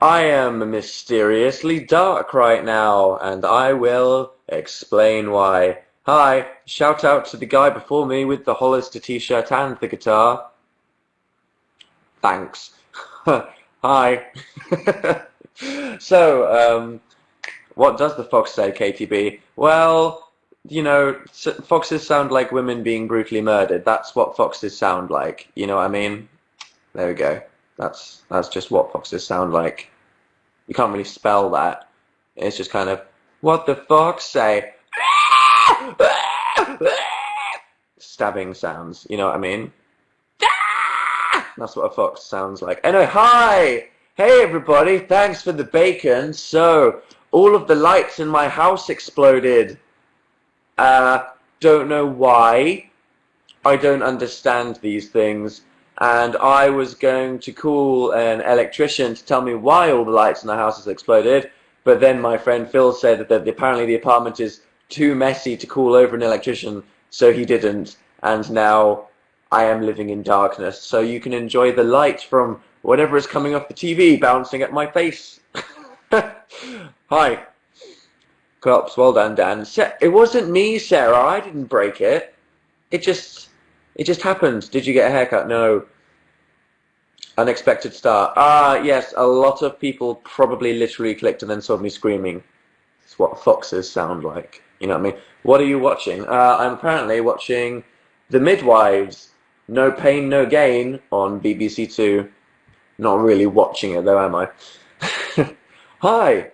I am mysteriously dark right now, and I will explain why. Hi, shout out to the guy before me with the Hollister t-shirt and the guitar. Thanks. Hi. So, what does the fox say, KTB? Well, foxes sound like women being brutally murdered. That's what foxes sound like. You know what I mean? There we go. That's just what foxes sound like. You can't really spell that. It's just kind of, what the fox say? Stabbing sounds, you know what I mean? That's what a fox sounds like. Anyway, hi! Hey everybody, thanks for the bacon. So, all of the lights in my house exploded. Don't know why. I don't understand these things. And I was going to call an electrician to tell me why all the lights in the house has exploded, but then my friend Phil said that apparently the apartment is too messy to call over an electrician, so he didn't, and now I am living in darkness, so you can enjoy the light from whatever is coming off the TV bouncing at my face. Hi. Cops, well done, Dan. It wasn't me, Sarah, I didn't break it. It just happened. Did you get a haircut? No. Unexpected start. Yes, a lot of people probably literally clicked and then saw me screaming. It's what foxes sound like. You know what I mean? What are you watching? I'm apparently watching The Midwives. No Pain, No Gain on BBC Two. Not really watching it though, am I? Hi.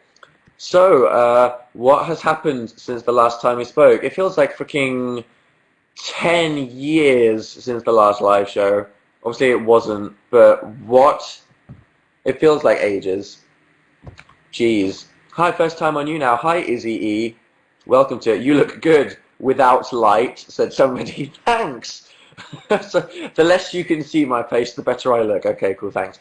So, what has happened since the last time we spoke? It feels like freaking 10 years since the last live show. Obviously it wasn't, but what? It feels like ages. Jeez. Hi, first time on Younow. Hi, Izzy E. Welcome to it. You look good without light, said somebody. Thanks. So, the less you can see my face, the better I look. Okay, cool, thanks.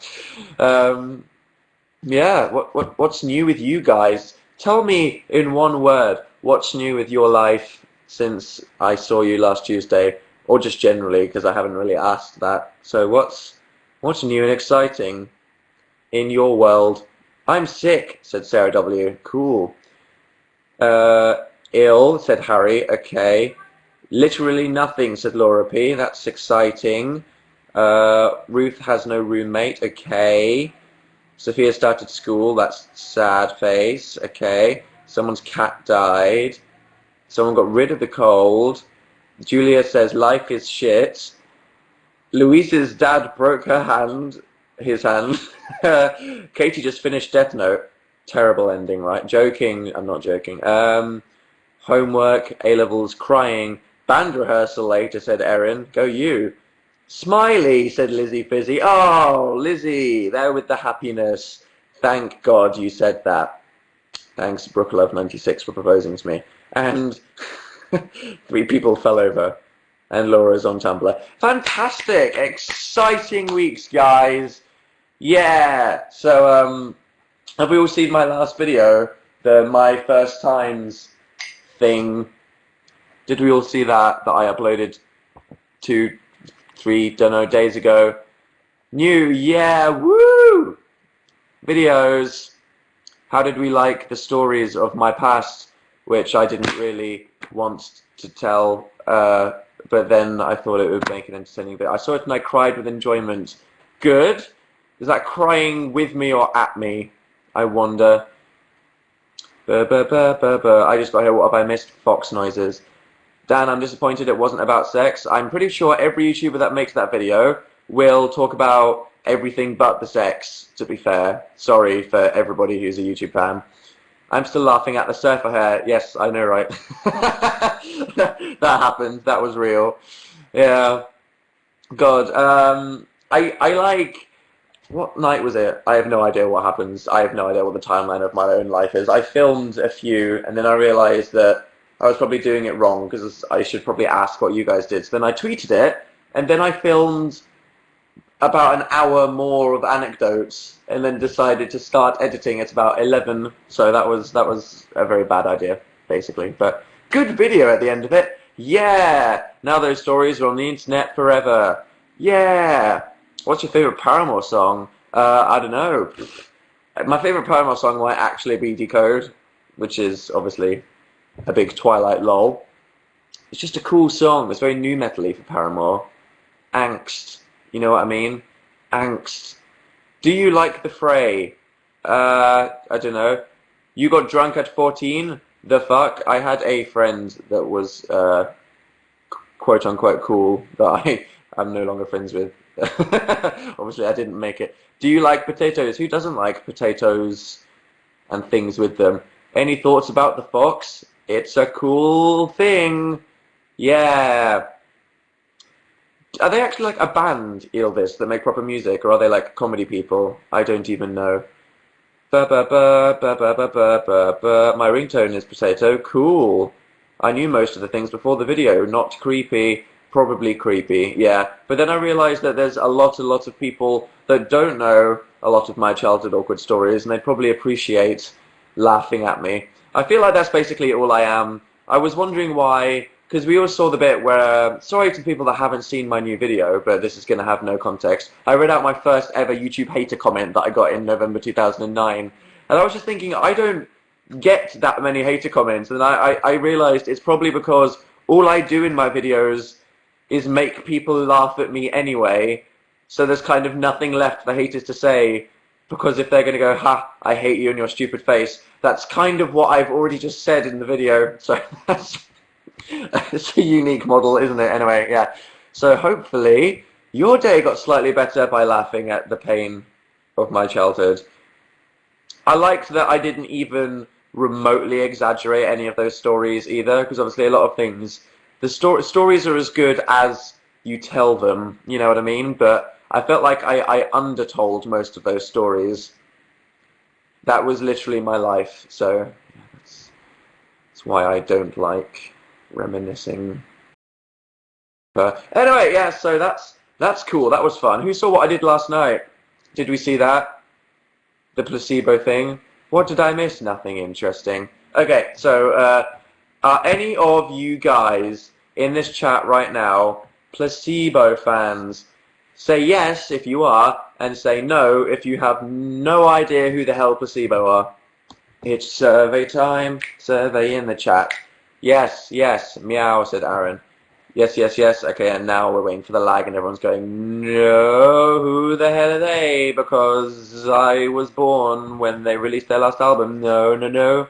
Yeah, what's new with you guys? Tell me in one word, what's new with your life since I saw you last Tuesday, or just generally, because I haven't really asked that. So what's new and exciting in your world? I'm sick, said Sarah W. Cool. Ill, said Harry. Okay. Literally nothing, said Laura P. That's exciting. Ruth has no roommate. Okay. Sophia started school. That's sad face. Okay. Someone's cat died. Someone got rid of the cold. Julia says life is shit. Louise's dad broke his hand. Katie just finished Death Note. Terrible ending, right? Joking. I'm not joking. Homework, A-levels, crying. Band rehearsal later, said Erin. Go you. Smiley, said Lizzie Fizzy. Oh, Lizzie, there with the happiness. Thank God you said that. Thanks, Brooklove96, for proposing to me. And 3 people fell over. And Laura's on Tumblr. Fantastic! Exciting weeks, guys! Yeah! So, have we all seen my last video? The My First Times thing. Did we all see that I uploaded 2, 3, don't know, days ago? New, yeah, woo! Videos. How did we like the stories of my past, which I didn't really want to tell, but then I thought it would make an entertaining video. I saw it and I cried with enjoyment. Good. Is that crying with me or at me? I wonder. I just got here. What have I missed? Fox noises. Dan, I'm disappointed it wasn't about sex. I'm pretty sure every YouTuber that makes that video will talk about everything but the sex, to be fair. Sorry for everybody who's a YouTube fan. I'm still laughing at the surfer hair. Yes, I know, right? That happened. That was real. Yeah. God. I like... What night was it? I have no idea what happens. I have no idea what the timeline of my own life is. I filmed a few, and then I realized that I was probably doing it wrong, because I should probably ask what you guys did. So then I tweeted it, and then I filmed about an hour more of anecdotes, and then decided to start editing at about 11. So that was a very bad idea, basically. But good video at the end of it. Yeah! Now those stories are on the internet forever. Yeah! What's your favorite Paramore song? I don't know. My favourite Paramore song might actually be Decode, which is obviously a big Twilight lol. It's just a cool song. It's very nu metal-y for Paramore. Angst. You know what I mean? Angst. Do you like the Fray? I don't know. You got drunk at 14? The fuck? I had a friend that was quote unquote cool that I'm no longer friends with. Obviously I didn't make it. Do you like potatoes? Who doesn't like potatoes and things with them? Any thoughts about the Fox? It's a cool thing. Yeah. Are they actually like a band, Elvis, that make proper music, or are they like comedy people? I don't even know. Ba ba ba ba ba ba ba ba ba. My ringtone is potato. Cool. I knew most of the things before the video. Not creepy. Probably creepy. Yeah. But then I realized that there's a lot of people that don't know a lot of my childhood awkward stories, and they probably appreciate laughing at me. I feel like that's basically all I am. I was wondering why, because we all saw the bit where, sorry to people that haven't seen my new video, but this is going to have no context. I read out my first ever YouTube hater comment that I got in November 2009, and I was just thinking, I don't get that many hater comments, and I realized it's probably because all I do in my videos is make people laugh at me anyway, so there's kind of nothing left for haters to say, because if they're going to go, ha, I hate you and your stupid face, that's kind of what I've already just said in the video, so that's... It's a unique model, isn't it? Anyway, yeah. So hopefully your day got slightly better by laughing at the pain of my childhood. I liked that I didn't even remotely exaggerate any of those stories either, because obviously a lot of things, the stories are as good as you tell them, you know what I mean? But I felt like I undertold most of those stories. That was literally my life, so that's why I don't like reminiscing. Anyway, yeah, so that's cool. That was fun. Who saw what I did last night? Did we see that? The placebo thing? What did I miss? Nothing interesting. Okay, so are any of you guys in this chat right now placebo fans? Say yes if you are, and say no if you have no idea who the hell placebo are. It's survey time. Survey in the chat. Yes, yes, meow, said Aaron. Yes, yes, yes. Okay, and now we're waiting for the lag and everyone's going, no, who the hell are they? Because I was born when they released their last album. No, no, no.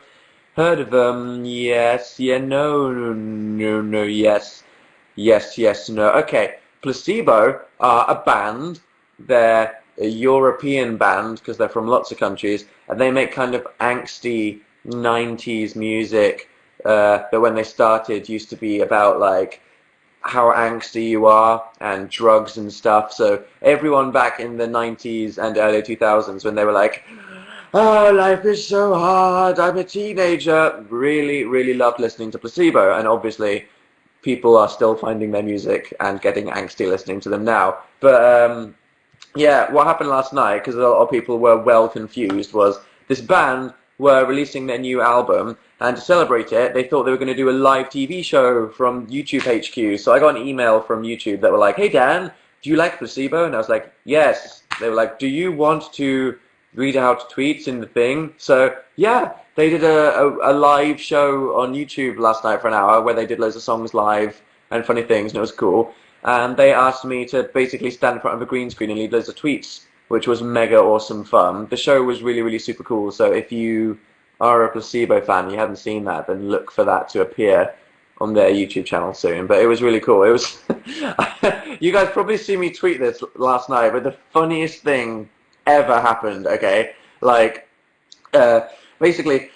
Heard of them? Yes, yeah, no, no, no, yes. Yes, yes, no. Okay, Placebo are a band. They're a European band because they're from lots of countries, and they make kind of angsty 90s music. That when they started used to be about like how angsty you are and drugs and stuff. So everyone back in the 90s and early 2000s when they were like, oh, life is so hard, I'm a teenager, really, really loved listening to Placebo. And obviously people are still finding their music and getting angsty listening to them now. But yeah, what happened last night, because a lot of people were well confused, was this band were releasing their new album, and to celebrate it, they thought they were going to do a live TV show from YouTube HQ. So I got an email from YouTube that were like, hey Dan, do you like Placebo? And I was like, yes. They were like, do you want to read out tweets in the thing? So yeah, they did a live show on YouTube last night for an hour where they did loads of songs live and funny things, and it was cool. And they asked me to basically stand in front of a green screen and lead loads of tweets, which was mega awesome fun. The show was really, really super cool, so if you are a Placebo fan, you haven't seen that, then look for that to appear on their YouTube channel soon. But it was really cool. It was you guys probably see me tweet this last night, but the funniest thing ever happened, okay? Like, basically,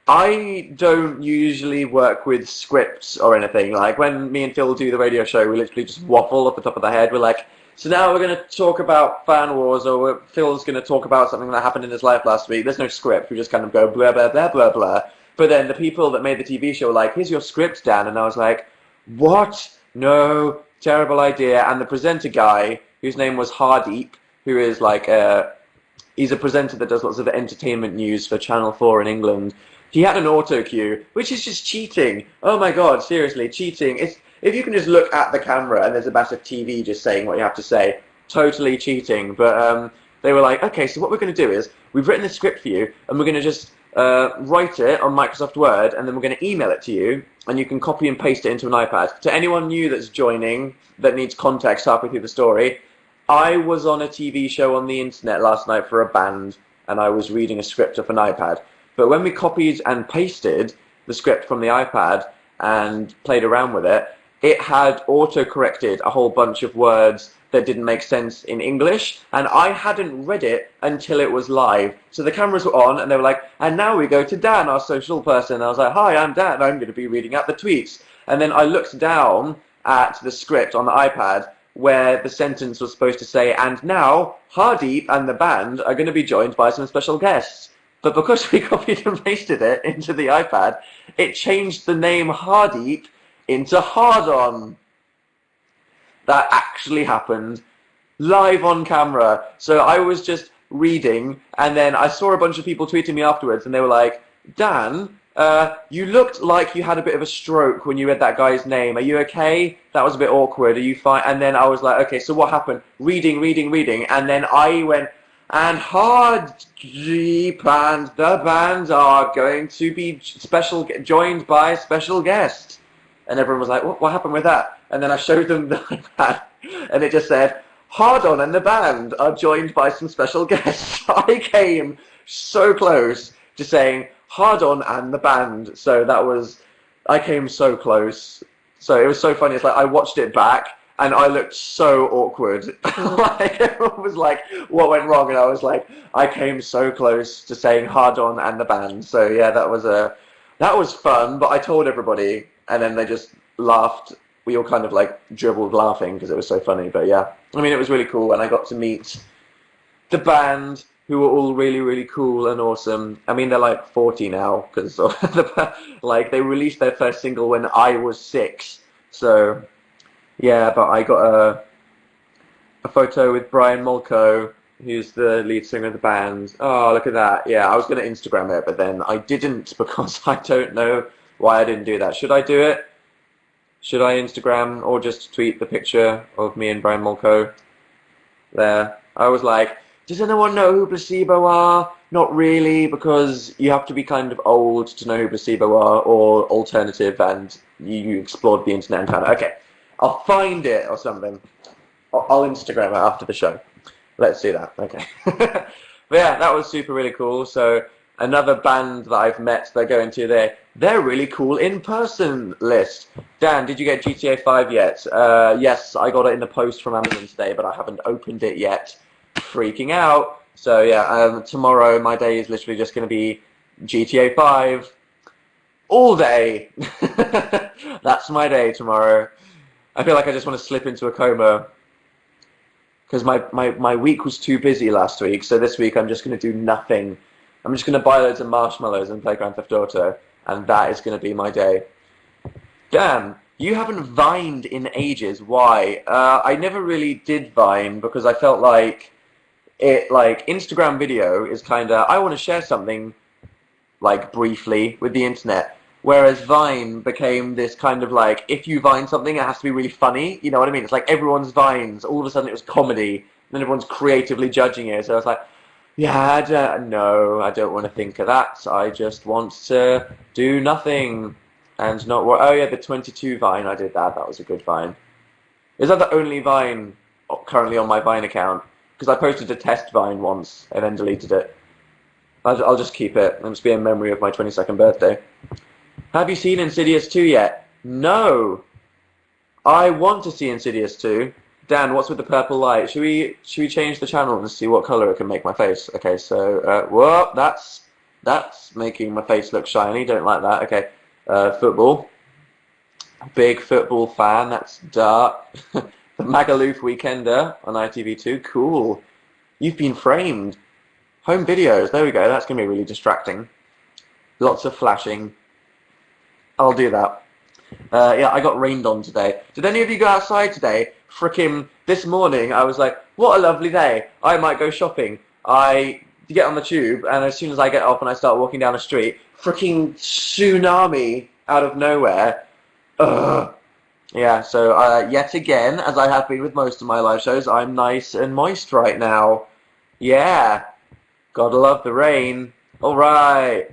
I don't usually work with scripts or anything. Like, when me and Phil do the radio show, we literally just waffle off the top of the head. We're like, so now we're going to talk about fan wars, or Phil's going to talk about something that happened in his life last week. There's no script. We just kind of go blah, blah, blah, blah, blah. But then the people that made the TV show were like, here's your script, Dan. And I was like, what? No, terrible idea. And the presenter guy, whose name was Hardeep, who is like, he's a presenter that does lots of entertainment news for Channel 4 in England. He had an auto cue, which is just cheating. Oh my God, seriously, cheating. If you can just look at the camera and there's a massive TV just saying what you have to say, totally cheating. But they were like, okay, so what we're going to do is, we've written this script for you, and we're going to just write it on Microsoft Word, and then we're going to email it to you, and you can copy and paste it into an iPad. To anyone new that's joining, that needs context halfway through the story, I was on a TV show on the internet last night for a band, and I was reading a script off an iPad. But when we copied and pasted the script from the iPad and played around with it, it had auto-corrected a whole bunch of words that didn't make sense in English, and I hadn't read it until it was live. So the cameras were on, and they were like, and now we go to Dan, our social person. And I was like, hi, I'm Dan, I'm going to be reading out the tweets. And then I looked down at the script on the iPad, where the sentence was supposed to say, and now Hardeep and the band are going to be joined by some special guests. But because we copied and pasted it into the iPad, it changed the name Hardeep into Hard-On. That actually happened live on camera. So I was just reading, and then I saw a bunch of people tweeting me afterwards, and they were like, Dan, you looked like you had a bit of a stroke when you read that guy's name. Are you okay? That was a bit awkward. Are you fine? And then I was like, okay, so what happened? Reading, and then I went, and Hardeep and the band are going to be joined by special guests. And everyone was like, what happened with that? And then I showed them the iPad, and it just said, Hard-On and the band are joined by some special guests. I came so close to saying Hard-On and the band. So I came so close. So it was so funny. It's like I watched it back, and I looked so awkward. Like, everyone was like, what went wrong? And I was like, I came so close to saying Hard-On and the band. So yeah, that was fun, but I told everybody, and then they just laughed. We all kind of like dribbled laughing because it was so funny. But yeah, I mean, it was really cool, and I got to meet the band, who were all really, really cool and awesome. I mean, they're like 40 now, because like they released their first single when I was 6. So yeah, but I got a photo with Brian Molko, who's the lead singer of the band. Oh, look at that. Yeah, I was going to Instagram it, but then I didn't, because I don't know why I didn't do that. Should I do it? Should I Instagram or just tweet the picture of me and Brian Molko there? I was like, does anyone know who Placebo are? Not really, because you have to be kind of old to know who Placebo are, or alternative, and you explored the internet and found it. Okay, I'll find it or something. I'll Instagram it after the show. Let's do that. Okay. But yeah, that was really cool. So another band that I've met that go into they're really cool in person list. Dan, did you get GTA 5 yet? Yes, I got it in the post from Amazon today, but I haven't opened it yet. Freaking out. So yeah, tomorrow my day is literally just going to be GTA 5 all day. That's my day tomorrow. I feel like I just want to slip into a coma, because my week was too busy last week, so this week I'm just going to do nothing. I'm just going to buy loads of marshmallows and play Grand Theft Auto, and that is going to be my day. Dan, you haven't Vined in ages. Why? I never really did Vine, because I felt like Instagram video is kind of, I want to share something like briefly with the internet, whereas Vine became this kind of like, if you Vine something, it has to be really funny. You know what I mean? It's like everyone's Vines. All of a sudden it was comedy, and then everyone's creatively judging it. So I was like, yeah, I don't want to think of that. I just want to do nothing and not work. Oh yeah, the 22 Vine, I did that. That was a good Vine. Is that the only Vine currently on my Vine account? Because I posted a test Vine once and then deleted it. I'll just keep it. It'll just be a memory of my 22nd birthday. Have you seen Insidious 2 yet? No. I want to see Insidious 2. Dan, what's with the purple light? Should we change the channel and see what color it can make my face? Okay, so whoa, that's making my face look shiny. Don't like that. Okay, football. Big football fan. That's dark. The Magaluf Weekender on ITV2. Cool. You've been framed. Home videos. There we go. That's gonna be really distracting. Lots of flashing. I'll do that. Yeah, I got rained on today. Did any of you go outside today? Frickin' this morning, I was like, what a lovely day. I might go shopping. I get on the tube, and as soon as I get off and I start walking down the street, frickin' tsunami out of nowhere. Ugh. Yeah, so yet again, as I have been with most of my live shows, I'm nice and moist right now. Yeah, gotta love the rain. Alright.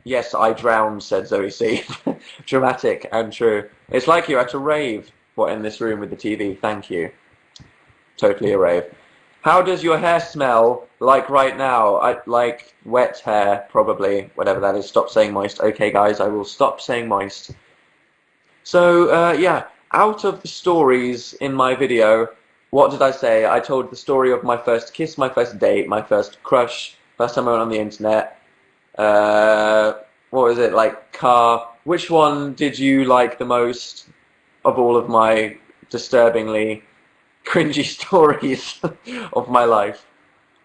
Yes, I drowned, said Zoe C. Dramatic and true. It's like you're at a rave. What, in this room with the TV? Thank you. Totally a rave. How does your hair smell like right now? Like wet hair, probably. Whatever that is. Stop saying moist. Okay, guys, I will stop saying moist. So, yeah, out of the stories in my video, what did I say? I told the story of my first kiss, my first date, my first crush, first time I went on the internet. What was it, like, car? Which one did you like the most of all of my disturbingly cringy stories of my life?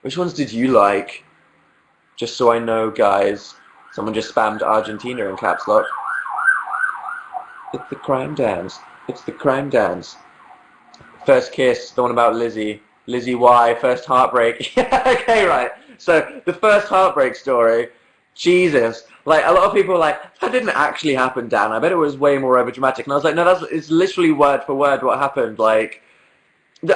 Which ones did you like? Just so I know, guys. Someone just spammed Argentina in caps lock. It's the crime dance. It's the crime dance. First kiss, the one about Lizzie. Lizzie Y, first heartbreak. Yeah, okay, right. So, the first heartbreak story, Jesus. Like, a lot of people are like, that didn't actually happen, Dan. I bet it was way more overdramatic. And I was like, no, it's literally word for word what happened. Like,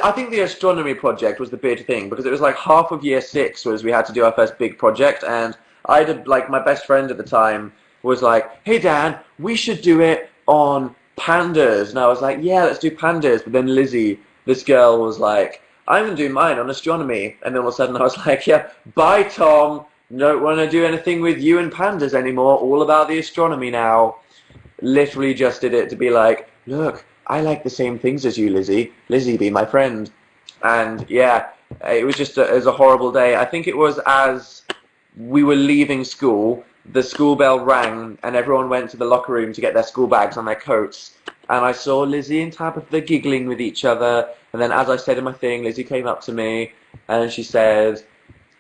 I think the astronomy project was the big thing, because it was like half of year 6 was we had to do our first big project, and I did, like, my best friend at the time was like, hey, Dan, we should do it on pandas. And I was like, yeah, let's do pandas. But then Lizzie, this girl, was like, I'm going to do mine on astronomy. And then all of a sudden I was like, yeah, bye, Tom. Don't want to do anything with you and pandas anymore. All about the astronomy now. Literally just did it to be like, look, I like the same things as you, Lizzie. Lizzie, be my friend. And yeah, it was just it was a horrible day. I think it was as we were leaving school, the school bell rang and everyone went to the locker room to get their school bags and their coats. And I saw Lizzie and Tabitha giggling with each other. And then as I said in my thing, Lizzie came up to me and she said,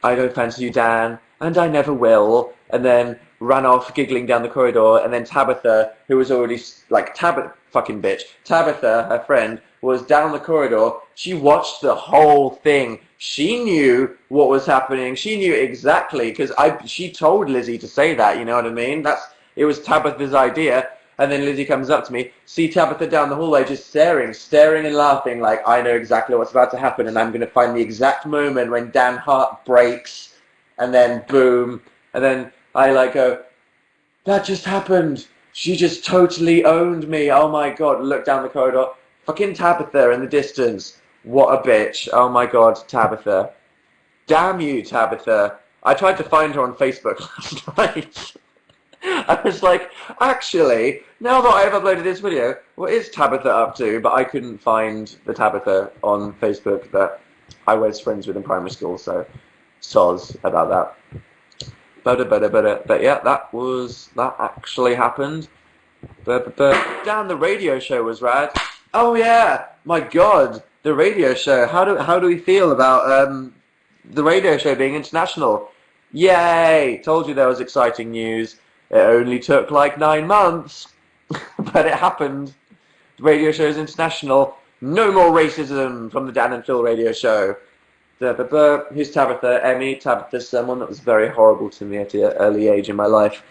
I don't fancy you, Dan, and I never will. And then ran off giggling down the corridor. And then Tabitha, who was already, like, fucking bitch. Tabitha, her friend, was down the corridor. She watched the whole thing. She knew what was happening. She knew exactly, because she told Lizzie to say that, you know what I mean? It was Tabitha's idea. And then Lizzie comes up to me, see Tabitha down the hallway just staring and laughing like, I know exactly what's about to happen, and I'm going to find the exact moment when Dan Hart breaks, and then boom, and then I like go, that just happened. She just totally owned me. Oh my god, look down the corridor. Fucking Tabitha in the distance. What a bitch. Oh my god, Tabitha. Damn you, Tabitha. I tried to find her on Facebook last night. I was like, actually, now that I've uploaded this video, what is Tabitha up to? But I couldn't find the Tabitha on Facebook that I was friends with in primary school, so soz about that. But yeah, that actually happened. Damn, the radio show was rad. Oh yeah, my god, the radio show. How do we feel about the radio show being international? Yay! Told you there was exciting news. It only took like 9 months, but it happened. The radio show is international. No more racism from the Dan and Phil radio show. Who's Tabitha? Emmy. Tabitha's someone that was very horrible to me at an early age in my life.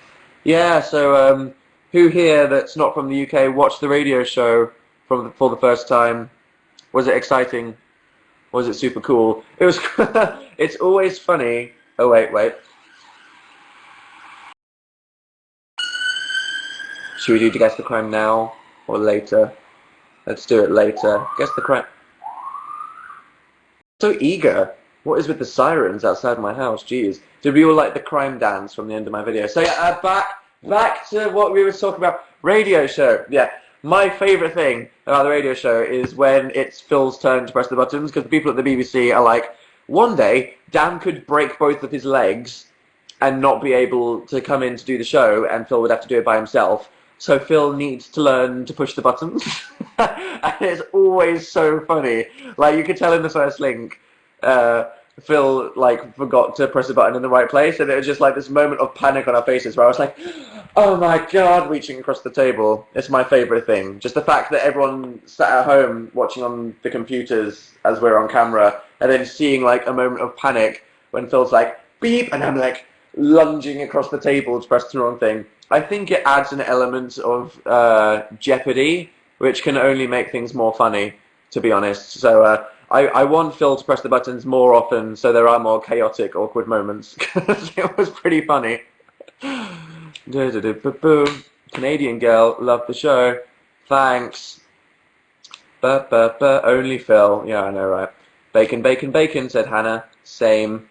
Yeah, so who here that's not from the UK watched the radio show for the first time? Was it exciting? Was it super cool? It was. It's always funny. Oh wait. Should we do Guess the Crime now or later? Let's do it later. Guess the Crime. So eager. What is with the sirens outside my house? Jeez. Did we all like the crime dance from the end of my video? So yeah, back to what we were talking about. Radio show. Yeah. My favourite thing about the radio show is when it's Phil's turn to press the buttons, because the people at the BBC are like, one day Dan could break both of his legs and not be able to come in to do the show, and Phil would have to do it by himself. So Phil needs to learn to push the buttons. And it's always so funny. Like, you could tell in the first link, Phil, like, forgot to press the button in the right place, and it was just like this moment of panic on our faces where I was like, oh my god, reaching across the table. It's my favourite thing. Just the fact that everyone sat at home watching on the computers as we're on camera, and then seeing, like, a moment of panic when Phil's like, beep, and I'm, like, lunging across the table to press the wrong thing. I think it adds an element of jeopardy, which can only make things more funny, to be honest. So I want Phil to press the buttons more often so there are more chaotic, awkward moments, because it was pretty funny. Canadian girl, love the show. Thanks. Only Phil. Yeah, I know, right? Bacon, bacon, bacon, said Hannah. Same.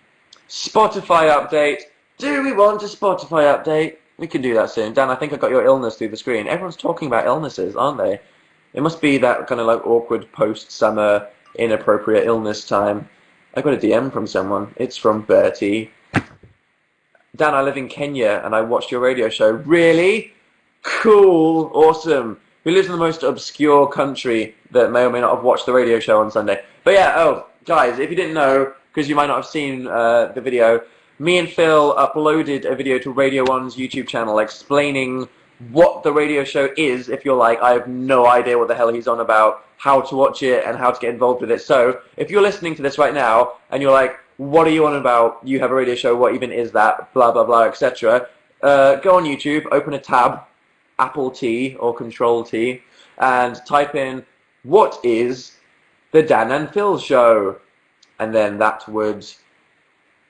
Spotify update. Do we want a Spotify update? We can do that soon. Dan, I think I got your illness through the screen. Everyone's talking about illnesses, aren't they? It must be that kind of like awkward post-summer inappropriate illness time. I got a DM from someone. It's from Bertie. Dan, I live in Kenya and I watched your radio show. Really? Cool. Awesome. Who lives in the most obscure country that may or may not have watched the radio show on Sunday? But yeah, oh, guys, if you didn't know, because you might not have seen the video, me and Phil uploaded a video to Radio 1's YouTube channel explaining what the radio show is, if you're like, I have no idea what the hell he's on about, how to watch it, and how to get involved with it. So, if you're listening to this right now, and you're like, what are you on about? You have a radio show, what even is that? Blah, blah, blah, etc. Go on YouTube, open a tab, Apple T or Control T, and type in, what is the Dan and Phil show? And then that would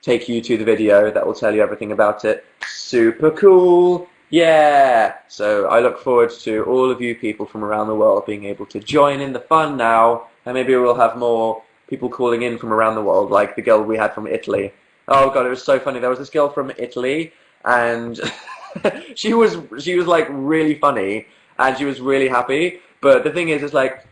take you to the video that will tell you everything about it. Super cool. Yeah. So I look forward to all of you people from around the world being able to join in the fun now, and maybe we'll have more people calling in from around the world, like the girl we had from Italy. Oh god, it was so funny. There was this girl from Italy, and she was like really funny, and she was really happy. But the thing is, it's like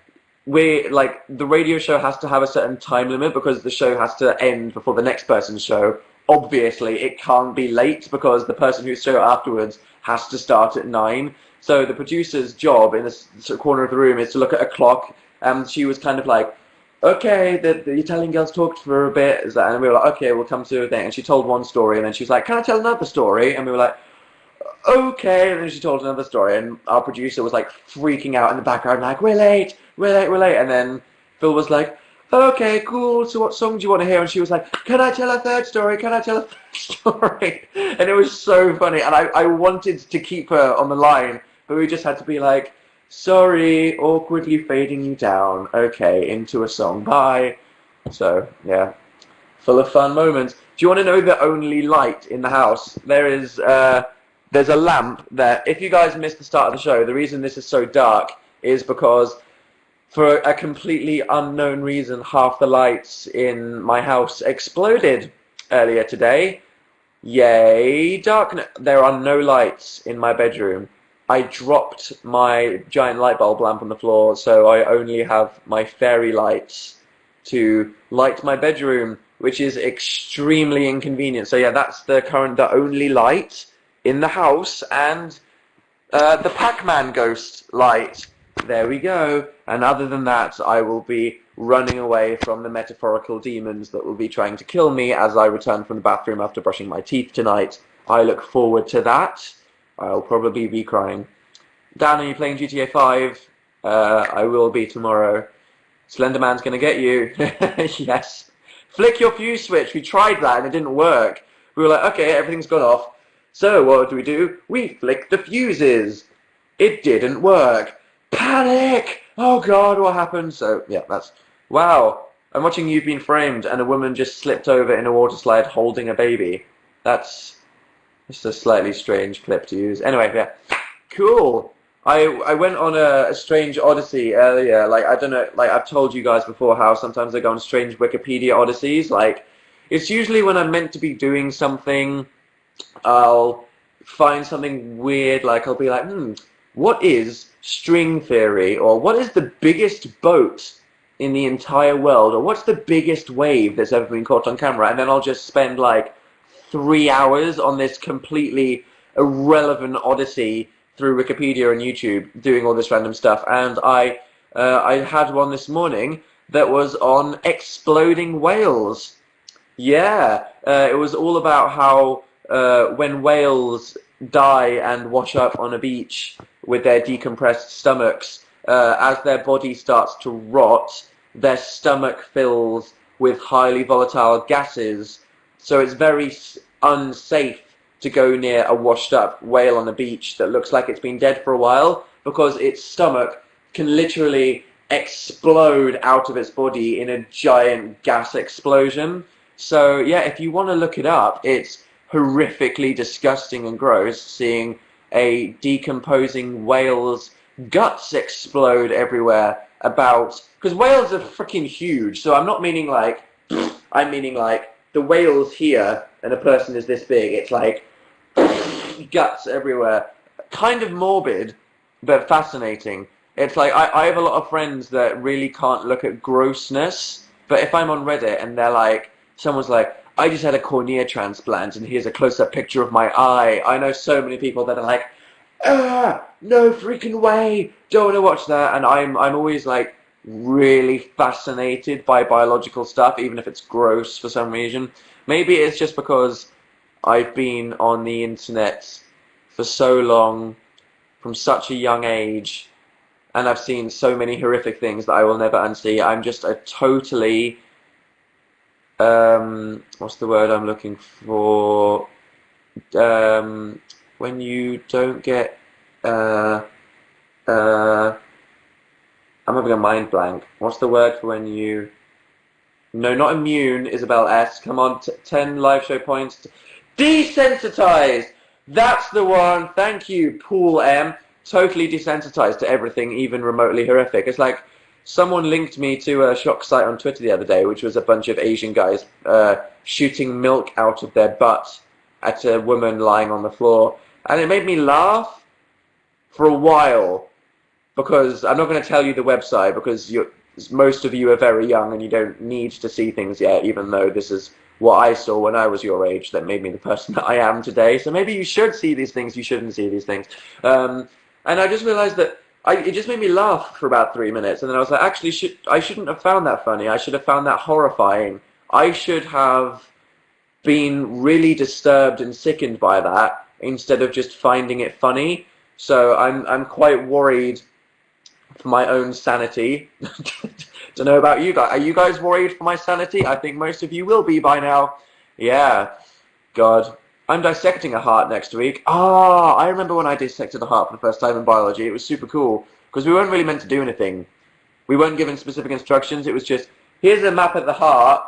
the radio show has to have a certain time limit because the show has to end before the next person's show. Obviously, it can't be late because the person whose show afterwards has to start at 9. So the producer's job in this sort of corner of the room is to look at a clock, and she was kind of like, okay, the Italian girls talked for a bit, and we were like, okay, we'll come to a thing. And she told one story, and then she was like, can I tell another story? And we were like, okay. And then she told another story, and our producer was like freaking out in the background, like, we're late. And then Phil was like, okay, cool, so what song do you want to hear? And she was like, can I tell a third story? And it was so funny, and I wanted to keep her on the line, but we just had to be like, sorry, awkwardly fading you down. Okay, into a song, bye. So, yeah, full of fun moments. Do you want to know the only light in the house? There's a lamp there. If you guys missed the start of the show, the reason this is so dark is because for a completely unknown reason, half the lights in my house exploded earlier today. Yay, darkness. There are no lights in my bedroom. I dropped my giant light bulb lamp on the floor, so I only have my fairy lights to light my bedroom, which is extremely inconvenient. So yeah, that's the only light in the house, and the Pac-Man ghost light. There we go. And other than that, I will be running away from the metaphorical demons that will be trying to kill me as I return from the bathroom after brushing my teeth tonight. I look forward to that. I'll probably be crying. Dan, are you playing GTA 5? I will be tomorrow. Slenderman's gonna get you. Yes. Flick your fuse switch. We tried that and it didn't work. We were like, okay, everything's gone off. So what do? We flick the fuses. It didn't work. Panic! Oh god, what happened? So, yeah, that's... Wow. I'm watching You've Been Framed and a woman just slipped over in a water slide holding a baby. That's just a slightly strange clip to use. Anyway, yeah. Cool. I went on a strange odyssey earlier. Like, I don't know, like, I've told you guys before how sometimes I go on strange Wikipedia odysseys. Like, it's usually when I'm meant to be doing something, I'll find something weird, like I'll be like, what is string theory? Or what is the biggest boat in the entire world? Or what's the biggest wave that's ever been caught on camera? And then I'll just spend like 3 hours on this completely irrelevant odyssey through Wikipedia and YouTube doing all this random stuff. And I had one this morning that was on exploding whales. Yeah, it was all about how when whales die and wash up on a beach with their decompressed stomachs, as their body starts to rot, their stomach fills with highly volatile gases, so it's very unsafe to go near a washed up whale on a beach that looks like it's been dead for a while, because its stomach can literally explode out of its body in a giant gas explosion. So yeah, if you want to look it up, it's horrifically disgusting and gross seeing a decomposing whale's guts explode everywhere about, because whales are freaking huge, so I'm not meaning like, I'm meaning like the whale's here and a person is this big. It's like guts everywhere. Kind of morbid, but fascinating. It's like, I have a lot of friends that really can't look at grossness, but if I'm on Reddit and they're like, someone's like, I just had a cornea transplant and here's a close-up picture of my eye. I know so many people that are like, no freaking way, don't want to watch that. And I'm always like really fascinated by biological stuff, even if it's gross for some reason. Maybe it's just because I've been on the internet for so long, from such a young age, and I've seen so many horrific things that I will never unsee. I'm just a totally, what's the word I'm looking for? When you don't get, I'm having a mind blank. What's the word for when you, no, not immune, Isabel S. Come on, 10 live show points. Desensitized! That's the one. Thank you, Paul M. Totally desensitized to everything, even remotely horrific. It's like someone linked me to a shock site on Twitter the other day, which was a bunch of Asian guys shooting milk out of their butt at a woman lying on the floor. And it made me laugh for a while, because I'm not going to tell you the website, because most of you are very young and you don't need to see things yet, even though this is what I saw when I was your age that made me the person that I am today. So maybe you should see these things, you shouldn't see these things. And I just realized that it just made me laugh for about 3 minutes, and then I was like, actually, I shouldn't have found that funny. I should have found that horrifying. I should have been really disturbed and sickened by that instead of just finding it funny. So I'm quite worried for my own sanity. Don't know about you guys. Are you guys worried for my sanity? I think most of you will be by now. Yeah. God. I'm dissecting a heart next week. I remember when I dissected a heart for the first time in biology. It was super cool, because we weren't really meant to do anything. We weren't given specific instructions. It was just, here's a map of the heart,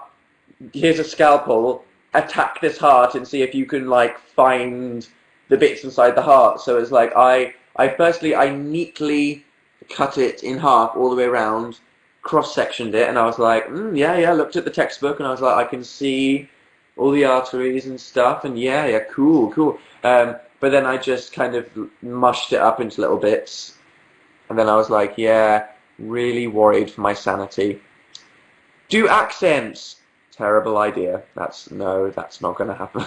here's a scalpel, attack this heart and see if you can, like, find the bits inside the heart. So it's like, I neatly cut it in half all the way around, cross-sectioned it, and I was like, yeah, looked at the textbook, and I was like, I can see all the arteries and stuff, and yeah, cool. But then I just kind of mushed it up into little bits, and then I was like, yeah, really worried for my sanity. Do accents. Terrible idea. That's not going to happen.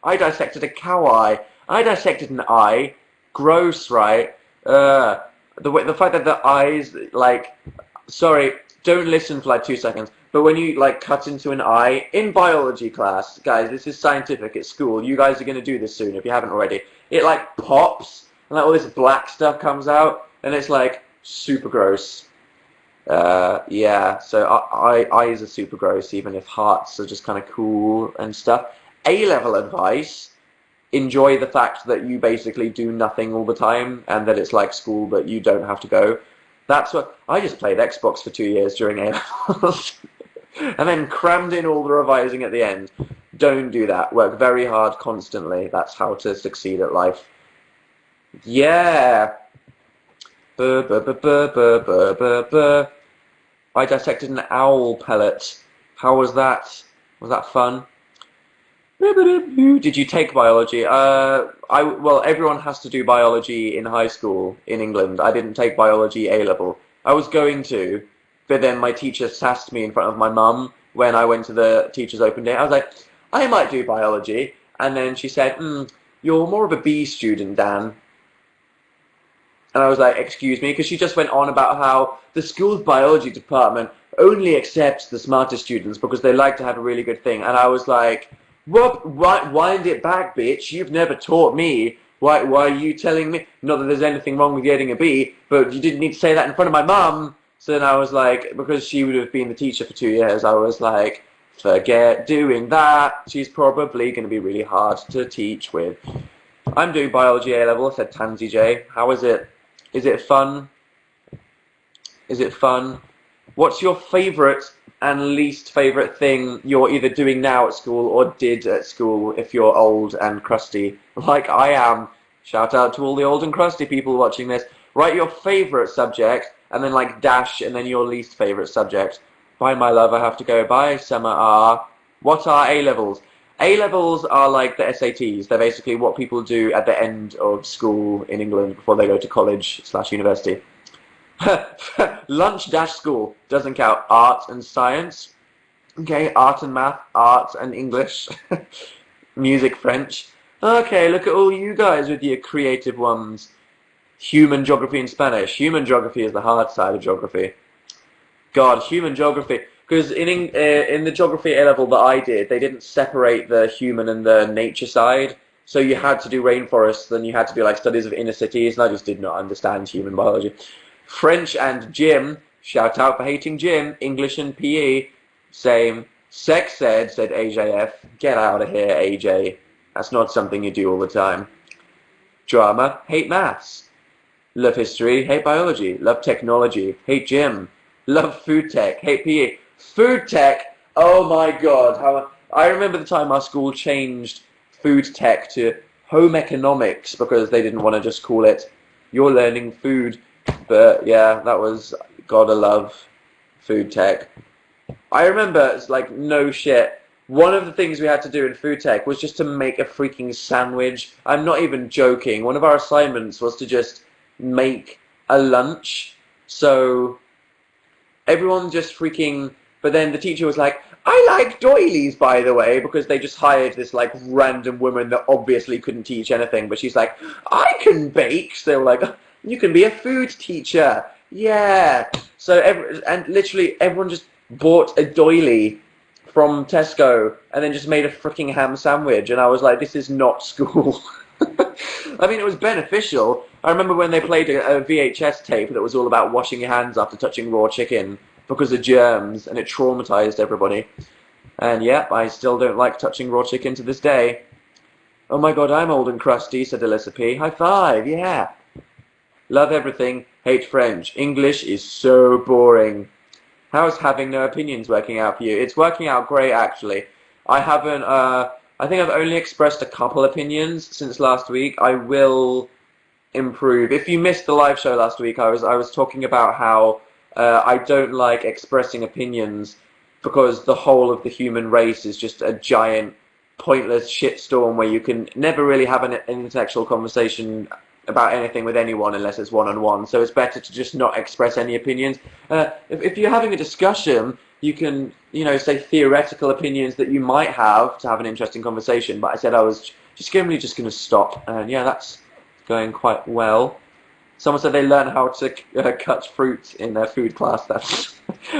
I dissected a cow eye. I dissected an eye. Gross, right? The fact that the eyes, like, sorry, don't listen for like 2 seconds. But when you like cut into an eye in biology class, guys, this is scientific at school. You guys are going to do this soon if you haven't already. It like pops and like all this black stuff comes out, and it's like super gross. Yeah, so eyes are super gross, even if hearts are just kind of cool and stuff. A-level advice: enjoy the fact that you basically do nothing all the time, and that it's like school, but you don't have to go. That's what I just played Xbox for 2 years during A-levels. And then crammed in all the revising at the end. Don't do that. Work very hard constantly. That's how to succeed at life. Yeah. I dissected an owl pellet. How was that? Was that fun? Did you take biology? Well, everyone has to do biology in high school in England. I didn't take biology A-level. I was going to, but then my teacher sassed me in front of my mum when I went to the teacher's open day. I was like, I might do biology. And then she said, you're more of a B student, Dan. And I was like, excuse me? Because she just went on about how the school's biology department only accepts the smartest students because they like to have a really good thing. And I was like, wind it back, bitch. You've never taught me. Why are you telling me? Not that there's anything wrong with getting a B, but you didn't need to say that in front of my mum. So then I was like, because she would have been the teacher for 2 years, I was like, forget doing that. She's probably going to be really hard to teach with. I'm doing biology A-level, said Tansy J. How is it? Is it fun? Is it fun? What's your favourite and least favourite thing you're either doing now at school or did at school if you're old and crusty, like I am? Shout out to all the old and crusty people watching this. Write your favourite subject and then like dash and then your least favourite subject. Bye, my love, I have to go. Bye, summer R. What are A-levels? A-levels are like the SATs. They're basically what people do at the end of school in England before they go to college/university. Lunch dash school doesn't count. Art and science. Okay, art and math, art and English. Music, French. Okay, look at all you guys with your creative ones. Human geography and Spanish. Human geography is the hard side of geography. God, human geography. Because in the geography A-level that I did, they didn't separate the human and the nature side. So you had to do rainforests, then you had to do like studies of inner cities, and I just did not understand human biology. French and gym, shout out for hating gym. English and PE, same. Sex ed, said AJF. Get out of here, AJ. That's not something you do all the time. Drama, hate maths. Love history, hate biology. Love technology, hate gym. Love food tech, hate PE. Food tech, oh my god. I remember the time our school changed food tech to home economics because they didn't want to just call it you're learning food. But yeah, that was gotta love food tech. I remember, it's like, no shit, one of the things we had to do in food tech was just to make a freaking sandwich. I'm not even joking. One of our assignments was to just make a lunch. So everyone just freaking... But then the teacher was like, I like doilies, by the way, because they just hired this like random woman that obviously couldn't teach anything. But she's like, I can bake. So they were like, you can be a food teacher. Yeah. So literally everyone just bought a doily from Tesco and then just made a freaking ham sandwich. And I was like, this is not school. I mean, it was beneficial. I remember when they played a VHS tape that was all about washing your hands after touching raw chicken because of germs, and it traumatized everybody. And yep, I still don't like touching raw chicken to this day. Oh my god, I'm old and crusty, said Alyssa P. High five, yeah. Love everything, hate French. English is so boring. How's having no opinions working out for you? It's working out great, actually. I haven't, I think I've only expressed a couple opinions since last week. I will improve. If you missed the live show last week, I was talking about how I don't like expressing opinions because the whole of the human race is just a giant, pointless shitstorm where you can never really have an intellectual conversation about anything with anyone unless it's one-on-one. So it's better to just not express any opinions. If you're having a discussion, you can, say theoretical opinions that you might have to have an interesting conversation. But I said I was generally just going to stop. And yeah, that's going quite well. Someone said they learn how to cut fruit in their food class.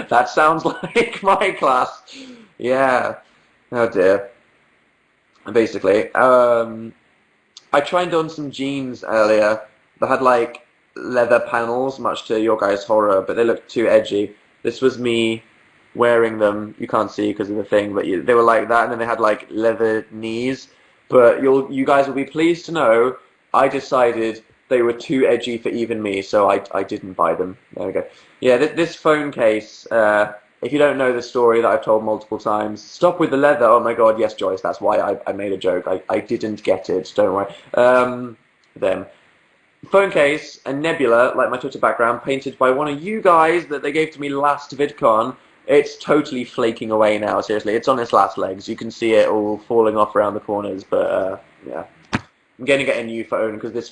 That sounds like my class. Yeah. Oh dear. Basically, I tried on some jeans earlier that had like leather panels, much to your guys' horror, but they looked too edgy. This was me wearing them. You can't see because of the thing, but they were like that, and then they had like leather knees. But you guys will be pleased to know I decided they were too edgy for even me, so I didn't buy them. There we go. Yeah, this phone case, if you don't know the story that I've told multiple times, stop with the leather. Oh my god, yes, Joyce, that's why I made a joke. I didn't get it, don't worry. Them. Phone case, a nebula, like my Twitter background, painted by one of you guys that they gave to me last VidCon. It's totally flaking away now, seriously. It's on its last legs. You can see it all falling off around the corners, but yeah. I'm going to get a new phone because this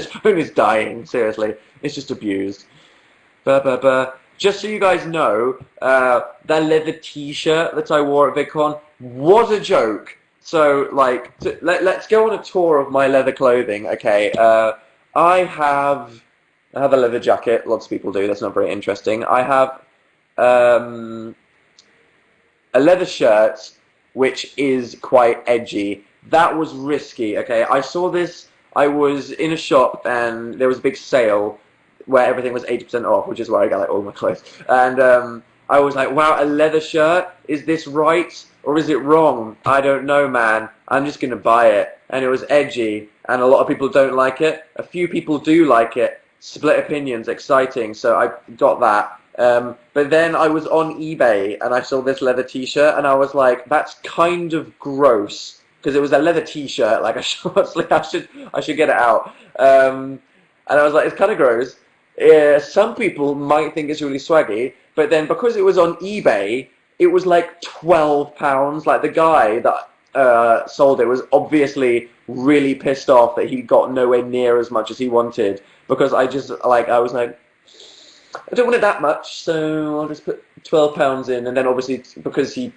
phone is dying, seriously. It's just abused. Just so you guys know, that leather t-shirt that I wore at VidCon was a joke. So, like, let's go on a tour of my leather clothing, okay? I have a leather jacket. Lots of people do. That's not very interesting. I have a leather shirt, which is quite edgy. That was risky, okay? I saw this. I was in a shop and there was a big sale where everything was 80% off, which is where I got like all my clothes. And I was like, wow, a leather shirt? Is this right or is it wrong? I don't know, man. I'm just going to buy it. And it was edgy and a lot of people don't like it. A few people do like it. Split opinions, exciting. So I got that. But then I was on eBay and I saw this leather t-shirt and I was like, that's kind of gross because it was a leather t-shirt, like a short sleeve. I should get it out. And I was like, it's kind of gross. Some people might think it's really swaggy, but then because it was on eBay, it was like £12. Like the guy that sold it was obviously really pissed off that he got nowhere near as much as he wanted because I was like, I don't want it that much, so I'll just put £12 in, and then obviously because he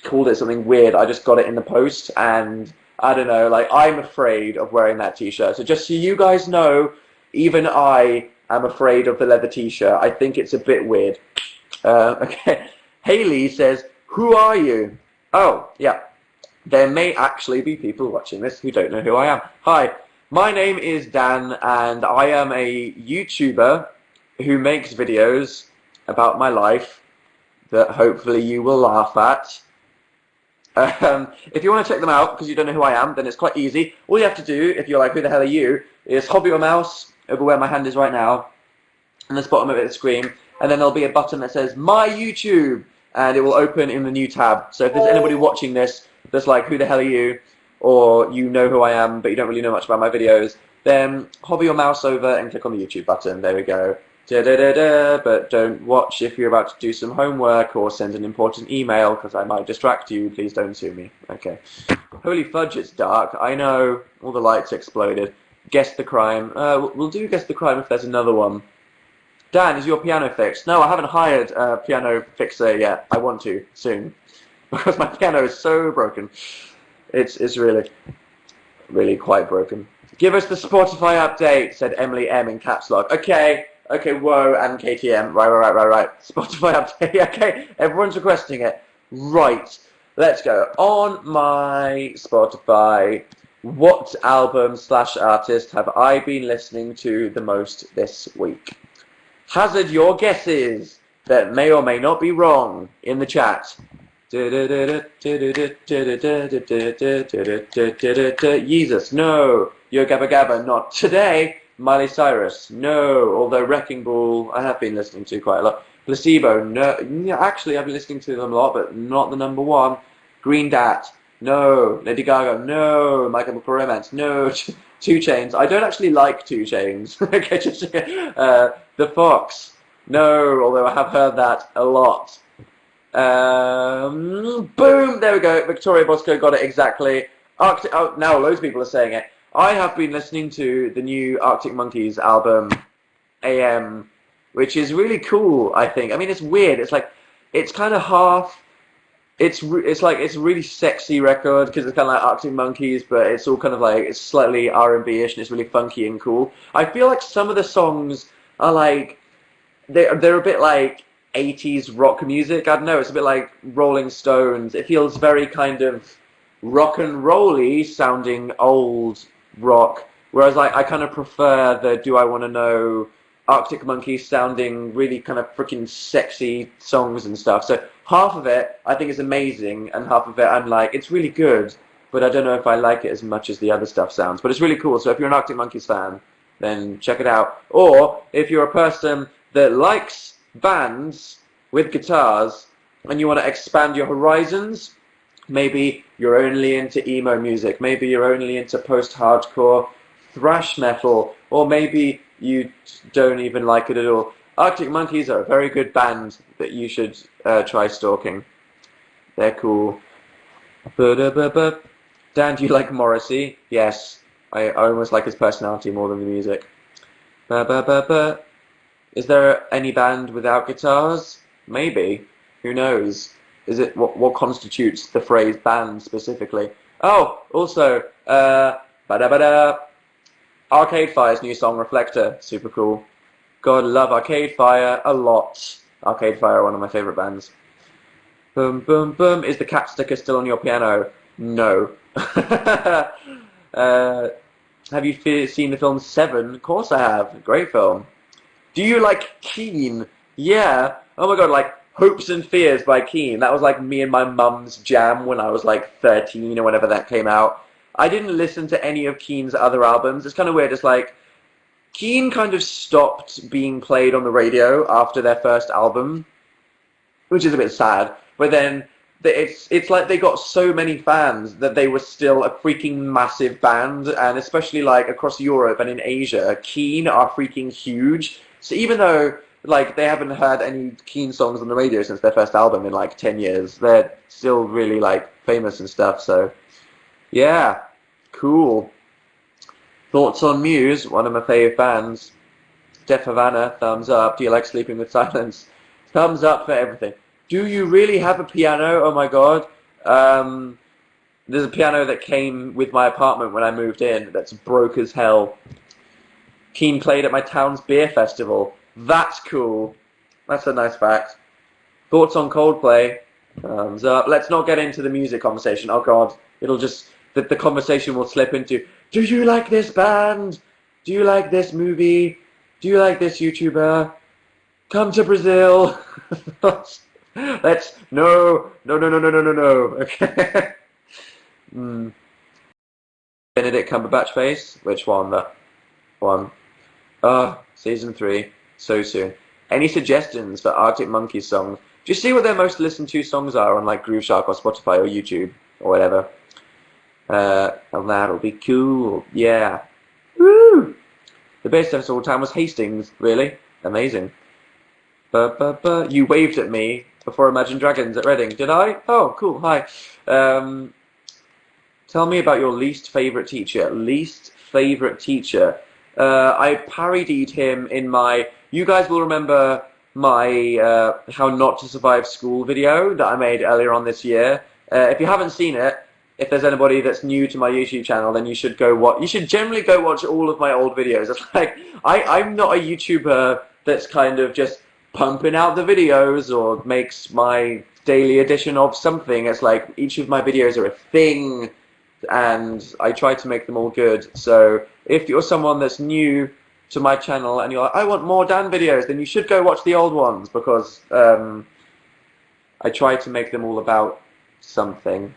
called it something weird, I just got it in the post, and I don't know, like I'm afraid of wearing that t-shirt. So just so you guys know, even I am afraid of the leather t-shirt. I think it's a bit weird. Okay, Haley says, "Who are you?" Oh, yeah. There may actually be people watching this who don't know who I am. Hi, my name is Dan, and I am a YouTuber who makes videos about my life that hopefully you will laugh at. If you want to check them out, because you don't know who I am, then it's quite easy. All you have to do, if you're like, who the hell are you, is hover your mouse over where my hand is right now, and the bottom of the screen, and then there'll be a button that says, My YouTube, and it will open in the new tab. So if there's anybody watching this that's like, who the hell are you, or you know who I am, but you don't really know much about my videos, then hover your mouse over and click on the YouTube button. There we go. But don't watch if you're about to do some homework or send an important email because I might distract you. Please don't sue me. Okay. Holy fudge, it's dark. I know. All the lights exploded. Guess the crime. We'll do guess the crime if there's another one. Dan, is your piano fixed? No, I haven't hired a piano fixer yet. I want to soon because my piano is so broken. It's really, really quite broken. Give us the Spotify update, said Emily M in caps lock. Okay. Okay, whoa, and KTM. Right. Spotify update. Okay, everyone's requesting it. Right, let's go. On my Spotify, what album/artist have I been listening to the most this week? Hazard your guesses that may or may not be wrong in the chat. Jesus, no. Yo Gabba Gabba, not today. Miley Cyrus, no, although Wrecking Ball I have been listening to quite a lot. Placebo, no, yeah, actually I've been listening to them a lot, but not the number one. Green Dat, no. Lady Gaga, no. My Chemical Romance, no. 2 Chainz, I don't actually like 2 Chainz. Okay, The Fox, no, although I have heard that a lot. Boom, there we go, Victoria Bosco got it exactly. Arctic, oh, now loads of people are saying it. I have been listening to the new Arctic Monkeys album, AM, which is really cool, I think. I mean, it's weird. It's like, it's kind of half, it's like, it's a really sexy record because it's kind of like Arctic Monkeys, but it's all kind of like, it's slightly R&B-ish and it's really funky and cool. I feel like some of the songs are like, they're a bit like 80s rock music. I don't know, it's a bit like Rolling Stones. It feels very kind of rock and roll-y sounding old rock, whereas like I kind of prefer the Do I Want to Know Arctic Monkeys sounding really kind of freaking sexy songs and stuff. So half of it I think is amazing and half of it I'm like, it's really good, but I don't know if I like it as much as the other stuff sounds, but it's really cool. So if you're an Arctic Monkeys fan, then check it out. Or if you're a person that likes bands with guitars and you want to expand your horizons, maybe you're only into emo music, maybe you're only into post-hardcore thrash metal, or maybe you don't even like it at all. Arctic Monkeys are a very good band that you should try stalking. They're cool. Dan, do you like Morrissey? Yes. I almost like his personality more than the music. Is there any band without guitars? Maybe. Who knows? Is it what constitutes the phrase band specifically? Oh, also, Arcade Fire's new song Reflector, super cool. God, love Arcade Fire a lot. Arcade Fire, one of my favourite bands. Boom, boom, boom. Is the cat sticker still on your piano? No. Have you seen the film Seven? Of course I have. Great film. Do you like Keane? Yeah. Oh my god, like Hopes and Fears by Keane. That was like me and my mum's jam when I was like 13 or whenever that came out. I didn't listen to any of Keane's other albums. It's kind of weird. It's like, Keane kind of stopped being played on the radio after their first album, which is a bit sad. But then it's like they got so many fans that they were still a freaking massive band, and especially like across Europe and in Asia, Keane are freaking huge. So even though like they haven't had any Keane songs on the radio since their first album in like 10 years, they're still really like famous and stuff. So yeah, cool. Thoughts on Muse? One of my favourite bands. Def Havana, thumbs up. Do you like Sleeping with Silence? Thumbs up for everything. Do you really have a piano? Oh my god. There's a piano that came with my apartment when I moved in that's broke as hell. Keane played at my town's beer festival. That's cool. That's a nice fact. Thoughts on Coldplay? Thumbs up. Let's not get into the music conversation. Oh god. It'll just... The conversation will slip into, do you like this band? Do you like this movie? Do you like this YouTuber? Come to Brazil. Let's... No. Okay. Benedict Cumberbatch face? Which one? That one. Season 3. So soon. Any suggestions for Arctic Monkeys songs? Just see what their most listened to songs are on like Grooveshark or Spotify or YouTube or whatever. And that'll be cool. Yeah. Woo! The best episode of all time was Hastings. Really? Amazing. You waved at me before Imagine Dragons at Reading. Did I? Oh, cool. Hi. Tell me about your least favourite teacher. Least favourite teacher. I parodied him in my... You guys will remember my How Not to Survive School video that I made earlier on this year. If you haven't seen it, if there's anybody that's new to my YouTube channel, then you should go watch. You should generally go watch all of my old videos. It's like I'm not a YouTuber that's kind of just pumping out the videos or makes my daily edition of something. It's like each of my videos are a thing, and I try to make them all good. So if you're someone that's new to my channel and you're like, I want more Dan videos, then you should go watch the old ones, because I try to make them all about something.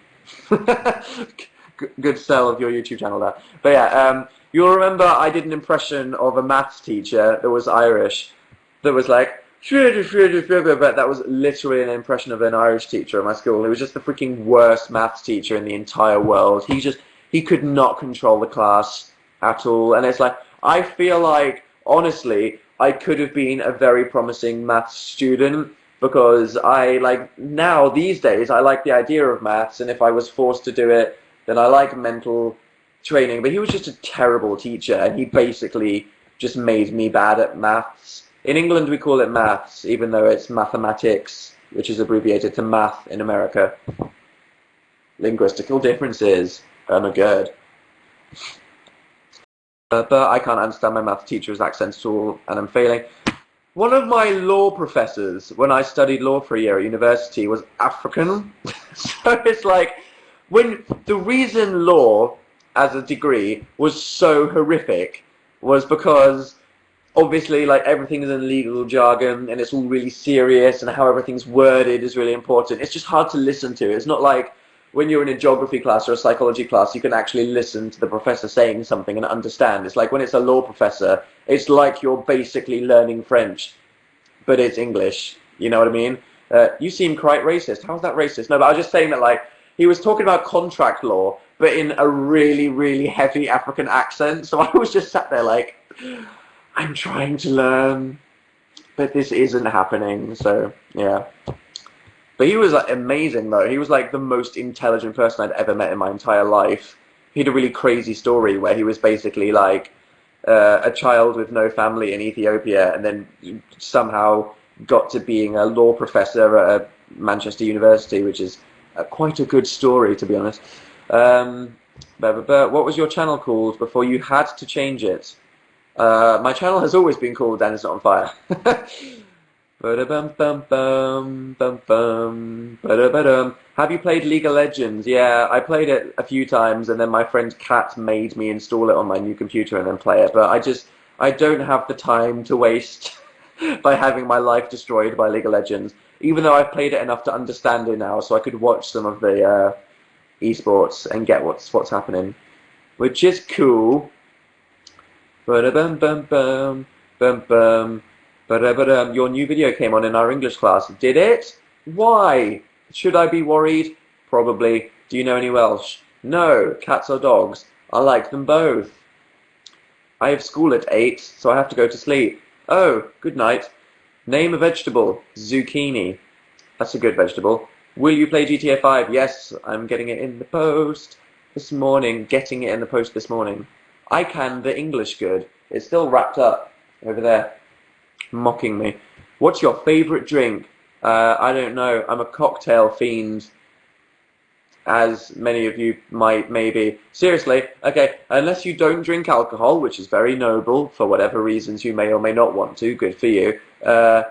Good sell of your YouTube channel there. But yeah, you'll remember I did an impression of a maths teacher that was Irish, that was like, but that was literally an impression of an Irish teacher at my school. He was just the freaking worst maths teacher in the entire world. He could not control the class at all. And it's like, I feel like, honestly, I could have been a very promising maths student, because I like, now these days I like the idea of maths, and if I was forced to do it, then I like mental training. But he was just a terrible teacher, and he basically just made me bad at maths. In England we call it maths, even though it's mathematics, which is abbreviated to math in America. Linguistical differences. Oh my god. But I can't understand my math teacher's accent at all, and I'm failing. One of my law professors, when I studied law for a year at university, was African. So it's like, when the reason law as a degree was so horrific was because obviously like everything is in legal jargon and it's all really serious, and how everything's worded is really important. It's just hard to listen to. It's not like when you're in a geography class or a psychology class, you can actually listen to the professor saying something and understand. It's like when it's a law professor, it's like you're basically learning French, but it's English. You know what I mean? You seem quite racist. How's that racist? No, but I was just saying that, like, he was talking about contract law, but in a really, really heavy African accent. So I was just sat there like, I'm trying to learn, but this isn't happening. So, yeah. But he was like amazing though. He was like the most intelligent person I'd ever met in my entire life. He had a really crazy story where he was basically like a child with no family in Ethiopia, and then somehow got to being a law professor at Manchester University, which is quite a good story, to be honest. What was your channel called before you had to change it? My channel has always been called Dan Is Not On Fire. Have you played League of Legends? Yeah, I played it a few times, and then my friend Kat made me install it on my new computer and then play it. But I don't have the time to waste by having my life destroyed by League of Legends. Even though I've played it enough to understand it now, so I could watch some of the esports and get what's happening, which is cool. Ba-da-bum bum bum bum bum. Ba-da-ba-dum. Your new video came on in our English class. Did it? Why? Should I be worried? Probably. Do you know any Welsh? No. Cats or dogs? I like them both. I have school at 8, so I have to go to sleep. Oh, good night. Name a vegetable. Zucchini. That's a good vegetable. Will you play GTA 5? Yes, I'm getting it in the post this morning. Getting it in the post this morning. I can the English good. It's still wrapped up over there. Mocking me. What's your favourite drink? I don't know. I'm a cocktail fiend. As many of you might, maybe. Seriously, okay, unless you don't drink alcohol, which is very noble, for whatever reasons you may or may not want to, good for you. Did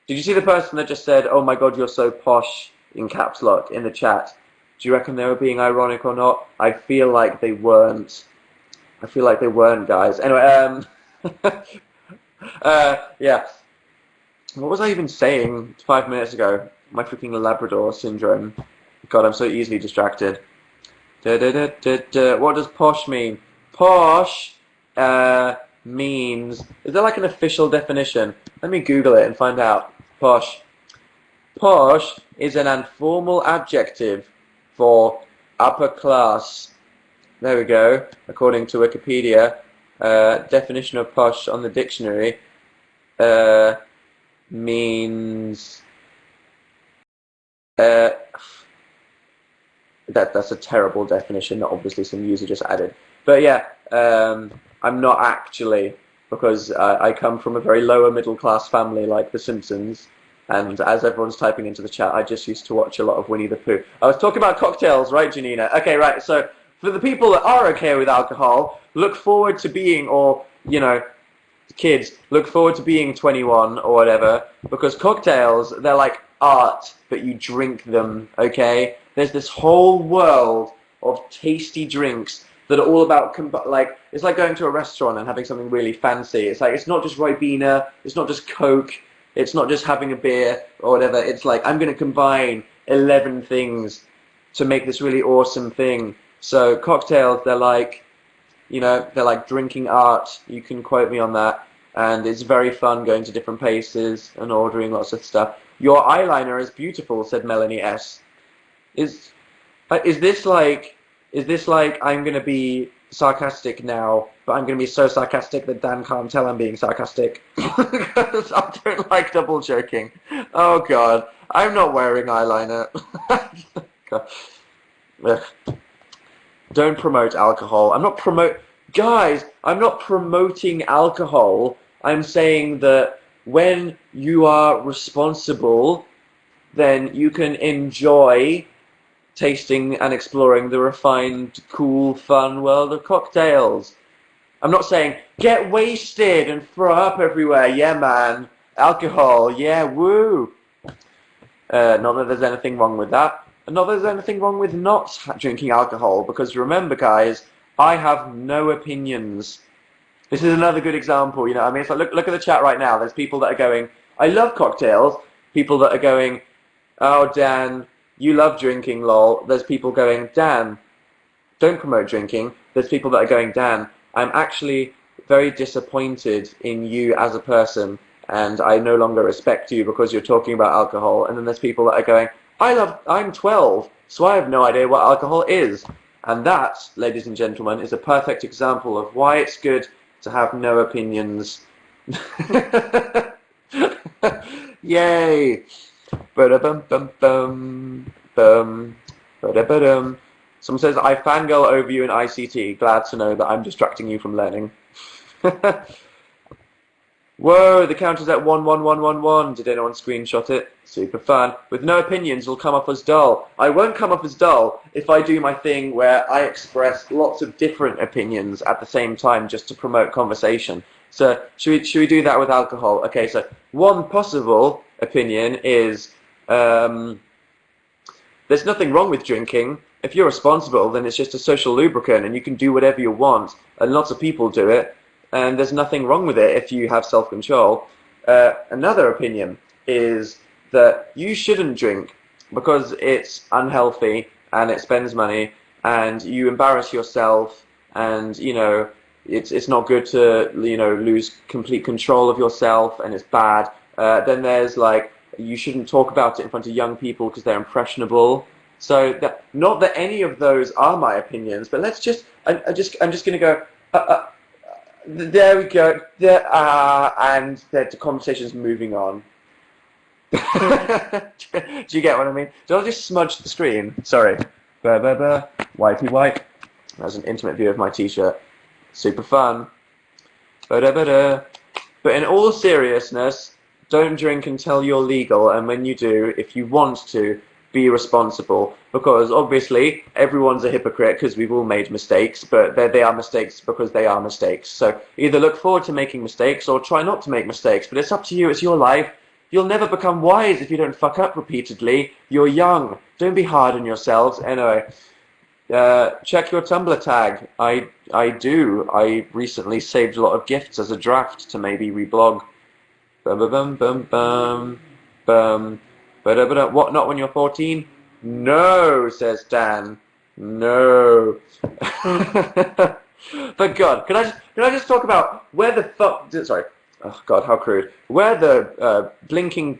you see the person that just said, oh my god, you're so posh, in caps lock, in the chat? Do you reckon they were being ironic or not? I feel like they weren't. I feel like they weren't, guys. Anyway, yeah. What was I even saying 5 minutes ago? My freaking Labrador syndrome. God, I'm so easily distracted. What does posh mean? Posh means... Is there like an official definition? Let me Google it and find out. Posh. Posh is an informal adjective for upper class. There we go. According to Wikipedia, definition of posh on the dictionary means... That's a terrible definition that obviously some user just added. But yeah, I'm not actually, because I come from a very lower middle class family like The Simpsons, and as everyone's typing into the chat, I just used to watch a lot of Winnie the Pooh. I was talking about cocktails, right, Janina? Okay, right, so for the people that are okay with alcohol, look forward to being, or, you know, kids, look forward to being 21 or whatever, because cocktails, they're like art, but you drink them, okay? There's this whole world of tasty drinks that are all about, like, it's like going to a restaurant and having something really fancy. It's like, it's not just Ribena, it's not just Coke, it's not just having a beer or whatever. It's like, I'm going to combine 11 things to make this really awesome thing. So cocktails, they're like, you know, they're like drinking art. You can quote me on that. And it's very fun going to different places and ordering lots of stuff. Your eyeliner is beautiful, said Melanie S. Is this like I'm gonna be sarcastic now, but I'm gonna be so sarcastic that Dan can't tell I'm being sarcastic? Because I don't like double joking. Oh god, I'm not wearing eyeliner. Don't promote alcohol. I'm not promoting alcohol. I'm saying that when you are responsible, then you can enjoy tasting and exploring the refined, cool, fun world of cocktails. I'm not saying, get wasted and throw up everywhere, yeah man, alcohol, yeah, woo. Not that there's anything wrong with that. And not that there's anything wrong with not drinking alcohol, because remember guys, I have no opinions. This is another good example, you know, I mean, it's like, look at the chat right now, there's people that are going, I love cocktails, people that are going, oh Dan, you love drinking, lol. There's people going, Dan, don't promote drinking. There's people that are going, Dan, I'm actually very disappointed in you as a person, and I no longer respect you because you're talking about alcohol. And then there's people that are going, I'm 12, so I have no idea what alcohol is. And that, ladies and gentlemen, is a perfect example of why it's good to have no opinions. Yay! Ba-da-bum-bum-bum. Ba-da-ba-dum. Someone says, I fangirl over you in ICT. Glad to know that I'm distracting you from learning. Whoa, the count is at 11111. Did anyone screenshot it? Super fun. With no opinions, it'll come off as dull. I won't come off as dull if I do my thing where I express lots of different opinions at the same time just to promote conversation. So, should we do that with alcohol? Okay, so one possible opinion is there's nothing wrong with drinking. If you're responsible, then it's just a social lubricant and you can do whatever you want, and lots of people do it, and there's nothing wrong with it if you have self-control. Another opinion is that you shouldn't drink because it's unhealthy and it spends money and you embarrass yourself, and you know, it's not good to, you know, lose complete control of yourself, and it's bad. Then there's like, you shouldn't talk about it in front of young people because they're impressionable. So that, not that any of those are my opinions, but let's just, I'm just going to go. There we go. There, and the conversation's moving on. Do you get what I mean? Did I just smudge the screen? Sorry. Wipey wipe. That was an intimate view of my t-shirt. Super fun. But in all seriousness, don't drink until you're legal, and when you do, if you want to, be responsible, because obviously everyone's a hypocrite because we've all made mistakes, but they are mistakes because they are mistakes. So either look forward to making mistakes or try not to make mistakes, but it's up to you. It's your life. You'll never become wise if you don't fuck up repeatedly. You're young. Don't be hard on yourselves. Anyway, check your Tumblr tag. I do. I recently saved a lot of gifts as a draft to maybe reblog. Bum. What, not when you're 14? No, says Dan. No. But God, can I just talk about where the fuck, sorry, oh God, how crude. Where the blinking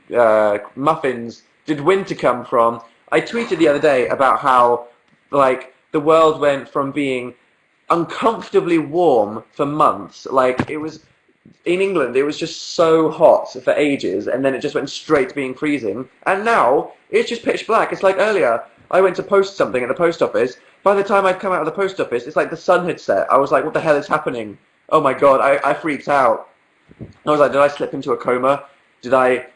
muffins did winter come from? I tweeted the other day about how, like, the world went from being uncomfortably warm for months, like, it was, in England, it was just so hot for ages, and then it just went straight to being freezing. And now, it's just pitch black. It's like earlier, I went to post something at the post office. By the time I'd come out of the post office, it's like the sun had set. I was like, what the hell is happening? Oh my God, I freaked out. I was like, did I slip into a coma? Did I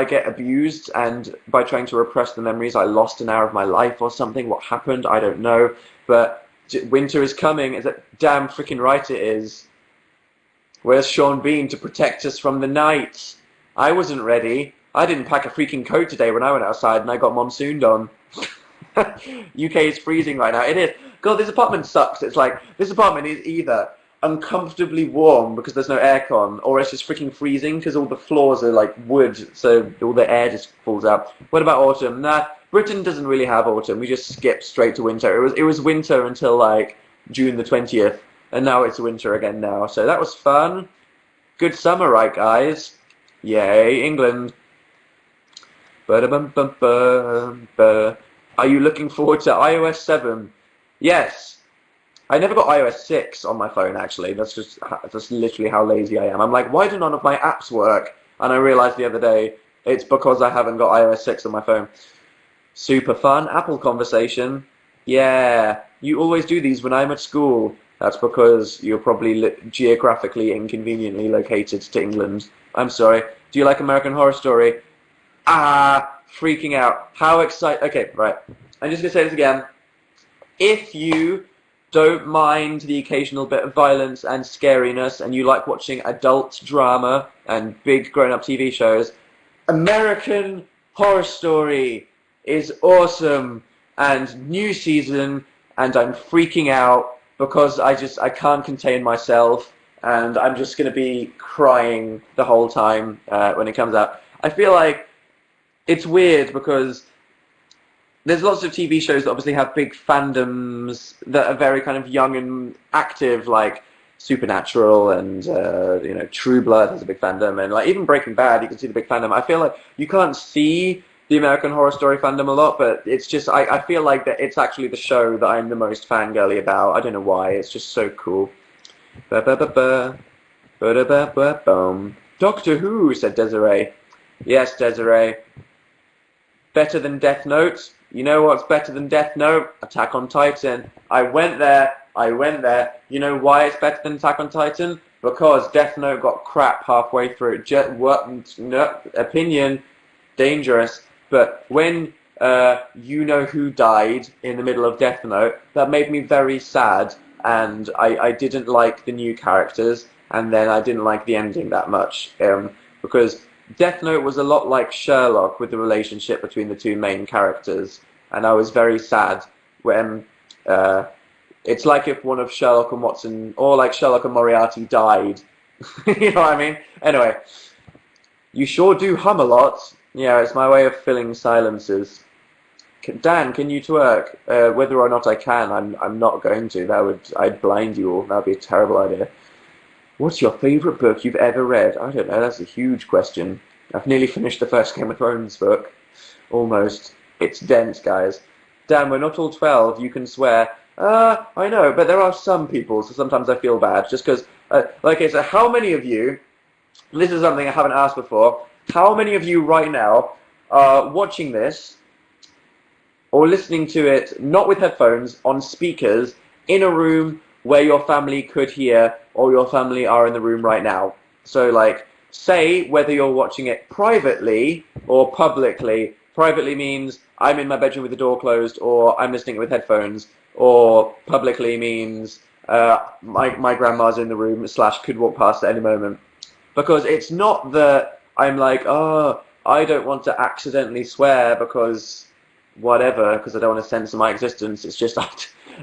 get abused? And by trying to repress the memories, I lost an hour of my life or something? What happened? I don't know. But winter is coming. Is that damn freaking right it is. Where's Sean Bean to protect us from the night? I wasn't ready. I didn't pack a freaking coat today when I went outside, and I got monsooned on. UK is freezing right now. It is. God, this apartment sucks. It's like, this apartment is either uncomfortably warm because there's no aircon, or it's just freaking freezing because all the floors are like wood, so all the air just falls out. What about autumn? Nah, Britain doesn't really have autumn. We just skip straight to winter. It was winter until like June the 20th. And now it's winter again now. So that was fun. Good summer, right, guys? Yay, England. Are you looking forward to iOS 7? Yes. I never got iOS 6 on my phone, actually. That's literally how lazy I am. I'm like, why do none of my apps work? And I realized the other day, it's because I haven't got iOS 6 on my phone. Super fun. Apple conversation. Yeah. You always do these when I'm at school. That's because you're probably geographically inconveniently located to England. I'm sorry. Do you like American Horror Story? Freaking out. How excited. Okay, right. I'm just going to say this again. If you don't mind the occasional bit of violence and scariness, and you like watching adult drama and big grown-up TV shows, American Horror Story is awesome. And new season, and I'm freaking out. Because I can't contain myself, and I'm just going to be crying the whole time when it comes out. I feel like it's weird because there's lots of TV shows that obviously have big fandoms that are very kind of young and active, like Supernatural and you know, True Blood has a big fandom, and like even Breaking Bad, you can see the big fandom. I feel like you can't see the American Horror Story fandom a lot, but it's just, I feel like that it's actually the show that I'm the most fangirly about. I don't know why, it's just so cool. Doctor Who, said Desiree. Yes, Desiree. Better than Death Note? You know what's better than Death Note? Attack on Titan. I went there. You know why it's better than Attack on Titan? Because Death Note got crap halfway through. Opinion, dangerous. But when Younow who died in the middle of Death Note, that made me very sad, and I didn't like the new characters, and then I didn't like the ending that much, because Death Note was a lot like Sherlock with the relationship between the two main characters, and I was very sad when it's like if one of Sherlock and Watson, or like Sherlock and Moriarty died. You know what I mean? Anyway, you sure do hum a lot. Yeah, it's my way of filling silences. Dan, can you twerk? Whether or not I can, I'm not going to. I'd blind you all. That'd be a terrible idea. What's your favourite book you've ever read? I don't know. That's a huge question. I've nearly finished the first Game of Thrones book. Almost. It's dense, guys. Dan, we're not all 12. You can swear. I know, but there are some people, so sometimes I feel bad. Just because, okay, so how many of you, this is something I haven't asked before, how many of you right now are watching this or listening to it, not with headphones, on speakers, in a room where your family could hear, or your family are in the room right now? So, like, say whether you're watching it privately or publicly. Privately means I'm in my bedroom with the door closed, or I'm listening with headphones, or publicly means my grandma's in the room, / could walk past at any moment. Because it's not that I'm like, oh, I don't want to accidentally swear because whatever, because I don't want to censor my existence. It's just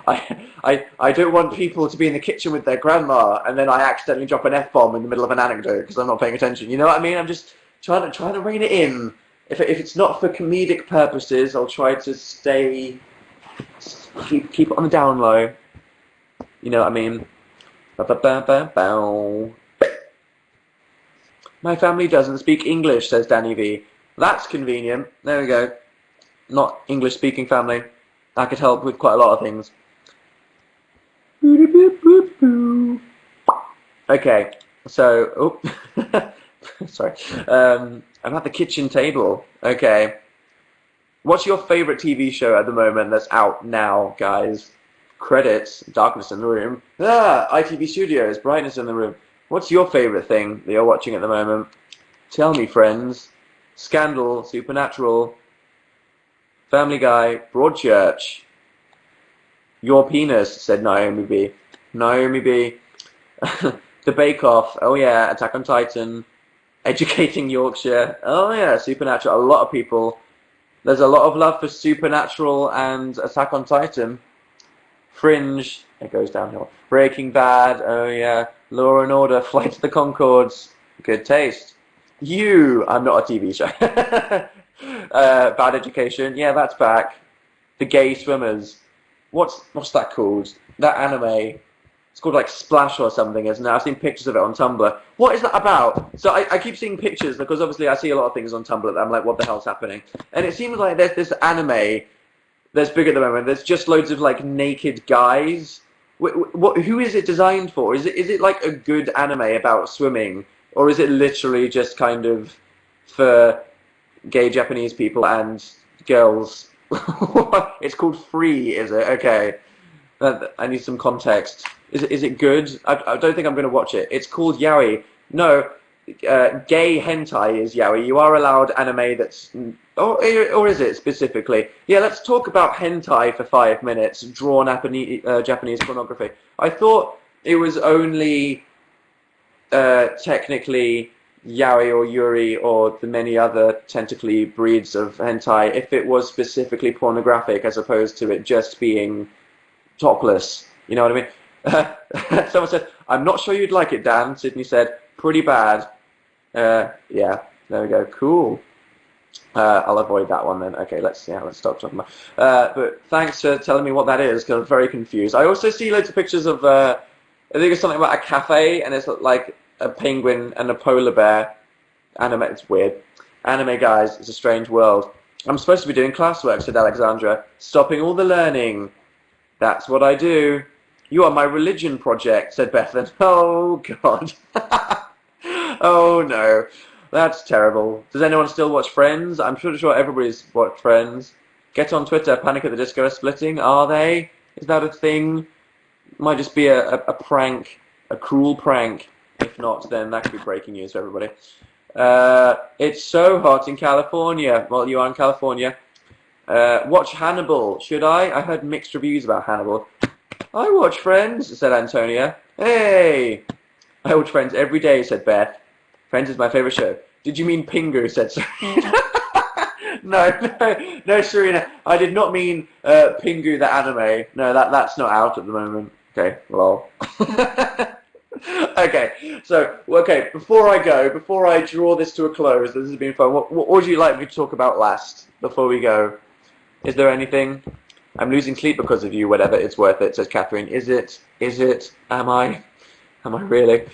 I don't want people to be in the kitchen with their grandma and then I accidentally drop an F-bomb in the middle of an anecdote because I'm not paying attention. You know what I mean? I'm just trying to rein it in. If it's not for comedic purposes, I'll try to keep it on the down low. You know what I mean? Ba-ba-ba-ba-bow. My family doesn't speak English, says Danny V. That's convenient. There we go. Not English-speaking family. I could help with quite a lot of things. Okay, so... Oh, sorry. I'm at the kitchen table. Okay. What's your favourite TV show at the moment that's out now, guys? Credits, darkness in the room. ITV Studios, brightness in the room. What's your favourite thing that you're watching at the moment? Tell me, friends. Scandal, Supernatural, Family Guy, Broadchurch. Your penis, said Naomi B. Naomi B. The Bake Off. Oh yeah, Attack on Titan. Educating Yorkshire. Oh yeah, Supernatural. A lot of people. There's a lot of love for Supernatural and Attack on Titan. Fringe. It goes downhill. Breaking Bad. Oh yeah. Law and Order. Flight to the Conchords. Good taste. You. I'm not a TV show. Bad Education. Yeah, that's back. The Gay Swimmers. What's that called? That anime. It's called like Splash or something, isn't it? I've seen pictures of it on Tumblr. What is that about? So I keep seeing pictures because obviously I see a lot of things on Tumblr that I'm like, what the hell's happening? And it seems like there's this anime that's big at the moment. There's just loads of like naked guys. Who is it designed for? Is it like a good anime about swimming? Or is it literally just kind of for gay Japanese people and girls? It's called Free, is it? Okay. I need some context. Is it good? I don't think I'm going to watch it. It's called yaoi. No, gay hentai is yaoi. You are allowed anime that's... Or is it specifically? Yeah, let's talk about hentai for 5 minutes. Drawn Japanese pornography. I thought it was only technically yaoi or yuri or the many other tentacly breeds of hentai if it was specifically pornographic as opposed to it just being topless. You know what I mean? Someone said, I'm not sure you'd like it, Dan. Sydney said, pretty bad. Yeah, there we go. Cool. I'll avoid that one then. Okay, let's stop talking about. But thanks for telling me what that is, because I'm very confused. I also see loads of pictures of, I think it's something about a cafe, and it's like a penguin and a polar bear. Anime, it's weird. Anime, guys, it's a strange world. I'm supposed to be doing classwork, said Alexandra. Stopping all the learning. That's what I do. You are my religion project, said Bethan. Oh, God. Oh, no. That's terrible. Does anyone still watch Friends? I'm pretty sure everybody's watched Friends. Get on Twitter. Panic at the Disco are splitting. Are they? Is that a thing? Might just be a prank. A cruel prank. If not, then that could be breaking news for everybody. It's so hot in California. Well, you are in California. Watch Hannibal. Should I? I heard mixed reviews about Hannibal. I watch Friends, said Antonia. Hey! I watch Friends every day, said Beth. Friends is my favourite show. Did you mean Pingu, said Serena. No, Serena. I did not mean Pingu, the anime. No, that's not out at the moment. Okay, lol. Okay, so, before I draw this to a close, this has been fun, what would you like me to talk about last, before we go? Is there anything? I'm losing sleep because of you, whatever, it's worth it, says Catherine. Is it? Is it? Am I? Am I really?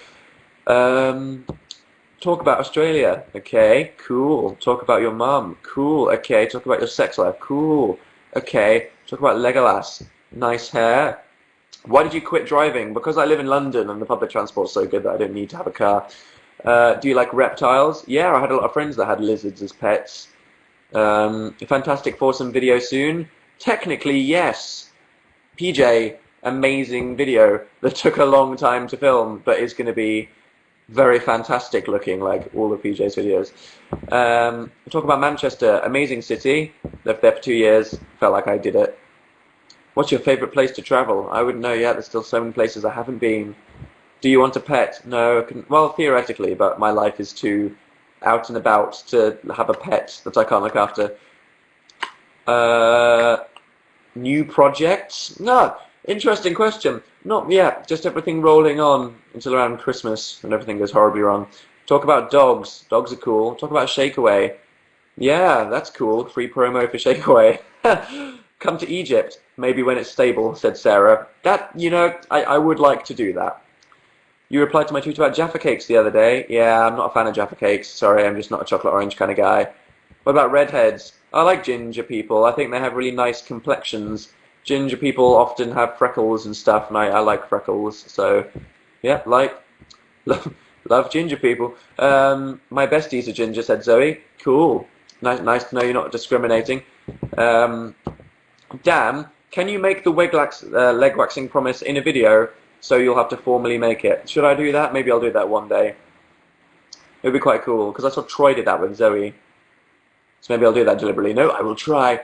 Talk about Australia. Okay, cool. Talk about your mum. Cool. Okay, talk about your sex life. Cool. Okay, talk about Legolas. Nice hair. Why did you quit driving? Because I live in London and the public transport's so good that I don't need to have a car. Do you like reptiles? Yeah, I had a lot of friends that had lizards as pets. Fantastic Foursome video soon? Technically, yes. PJ, amazing video that took a long time to film, but is going to be very fantastic looking, like all of PJ's videos. Talk about Manchester, amazing city. Lived there for 2 years, felt like I did it. What's your favourite place to travel? I wouldn't know yet, there's still so many places I haven't been. Do you want a pet? No, well, theoretically, but my life is too out and about to have a pet that I can't look after. New projects? No, interesting question. Not yet, just everything rolling on until around Christmas and everything goes horribly wrong. Talk about dogs. Dogs are cool. Talk about Shakeaway. Yeah, that's cool. Free promo for Shakeaway. Come to Egypt, maybe when it's stable, said Sarah. That, you know, I would like to do that. You replied to my tweet about Jaffa cakes the other day. Yeah, I'm not a fan of Jaffa cakes. Sorry, I'm just not a chocolate orange kind of guy. What about redheads? I like ginger people. I think they have really nice complexions. Ginger people often have freckles and stuff, and I like freckles. So, yeah, love ginger people. My bestie's a ginger, said Zoe. Cool. Nice to know you're not discriminating. Dan, can you make the leg waxing promise in a video? So you'll have to formally make it. Should I do that? Maybe I'll do that one day. It would be quite cool, because I saw Troy did that with Zoe. So maybe I'll do that deliberately. No, I will try.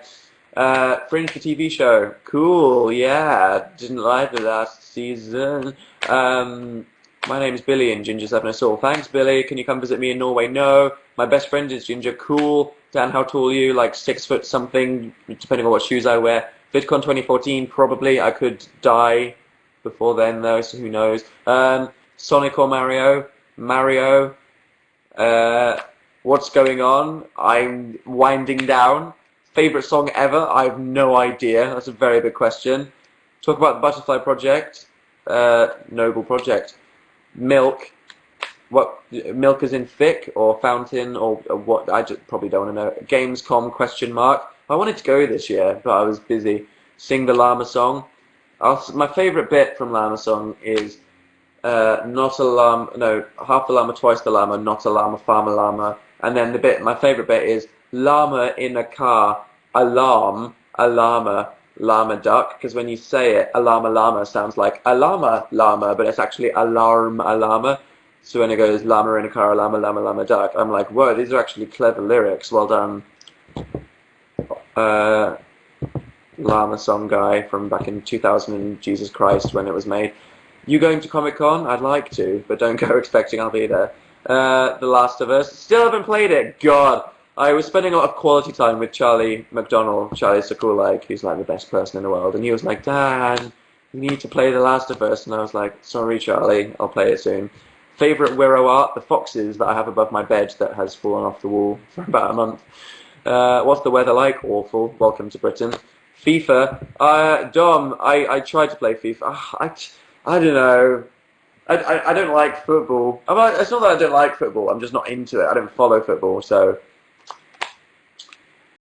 Fringe the TV show. Cool, yeah. Didn't like the last season. My name is Billy and Ginger's having a soul. Thanks, Billy. Can you come visit me in Norway? No. My best friend is Ginger. Cool. Dan, how tall are you? Like 6 foot something, depending on what shoes I wear. VidCon 2014, probably. I could die before then, though, so who knows. Sonic or Mario? Mario. What's going on? I'm winding down. Favorite song ever? I have no idea. That's a very big question. Talk about the Butterfly Project. Noble project. Milk. What? Milk is in thick or fountain or what? I just probably don't want to know. Gamescom question mark. I wanted to go this year, but I was busy. Sing the llama song. My favourite bit from llama song is not a llama, no, half the llama, twice the llama, not a llama, farmer llama. And then my favourite bit is llama in a car, alarm, a llama, llama duck. Because when you say it, llama sounds like a llama, but it's actually alarm, a llama. So when it goes llama in a car, llama duck, I'm like, whoa, these are actually clever lyrics. Well done. Llama song guy from back in 2000 and Jesus Christ when it was made. You going to Comic-Con? I'd like to, but don't go expecting I'll be there. The Last of Us. Still haven't played it. God. I was spending a lot of quality time with Charlie McDonnell, Charlie Sakulak, who's like the best person in the world, and he was like, Dan, you need to play The Last of Us, and I was like, sorry Charlie, I'll play it soon. Favourite Wirro art? The foxes that I have above my bed that has fallen off the wall for about a month. What's the weather like? Awful. Welcome to Britain. FIFA. Dom, I tried to play FIFA. I don't know. I don't like football. It's not that I don't like football. I'm just not into it. I don't follow football, so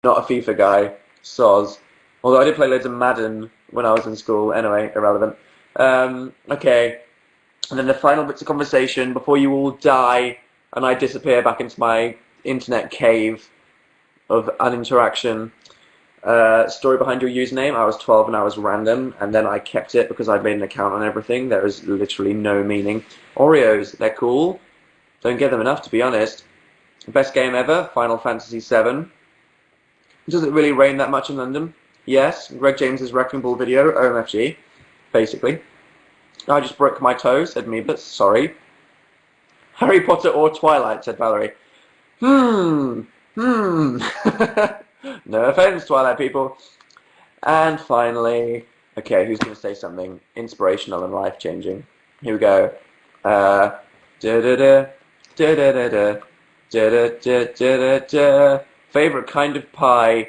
not a FIFA guy. Soz. Although I did play loads of Madden when I was in school. Anyway, irrelevant. Okay. And then the final bits of conversation before you all die and I disappear back into my internet cave of uninteraction. Story behind your username. I was 12 and I was random, and then I kept it because I'd made an account on everything. There is literally no meaning. Oreos, they're cool. Don't get them enough, to be honest. Best game ever, Final Fantasy VII. Does it really rain that much in London? Yes. Greg James's Wrecking Ball video, OMFG, basically. I just broke my toe, said Meebus. Sorry. Harry Potter or Twilight, said Valerie. No offense, Twilight people. And finally, okay, who's going to say something inspirational and life-changing? Here we go. Favorite kind of pie?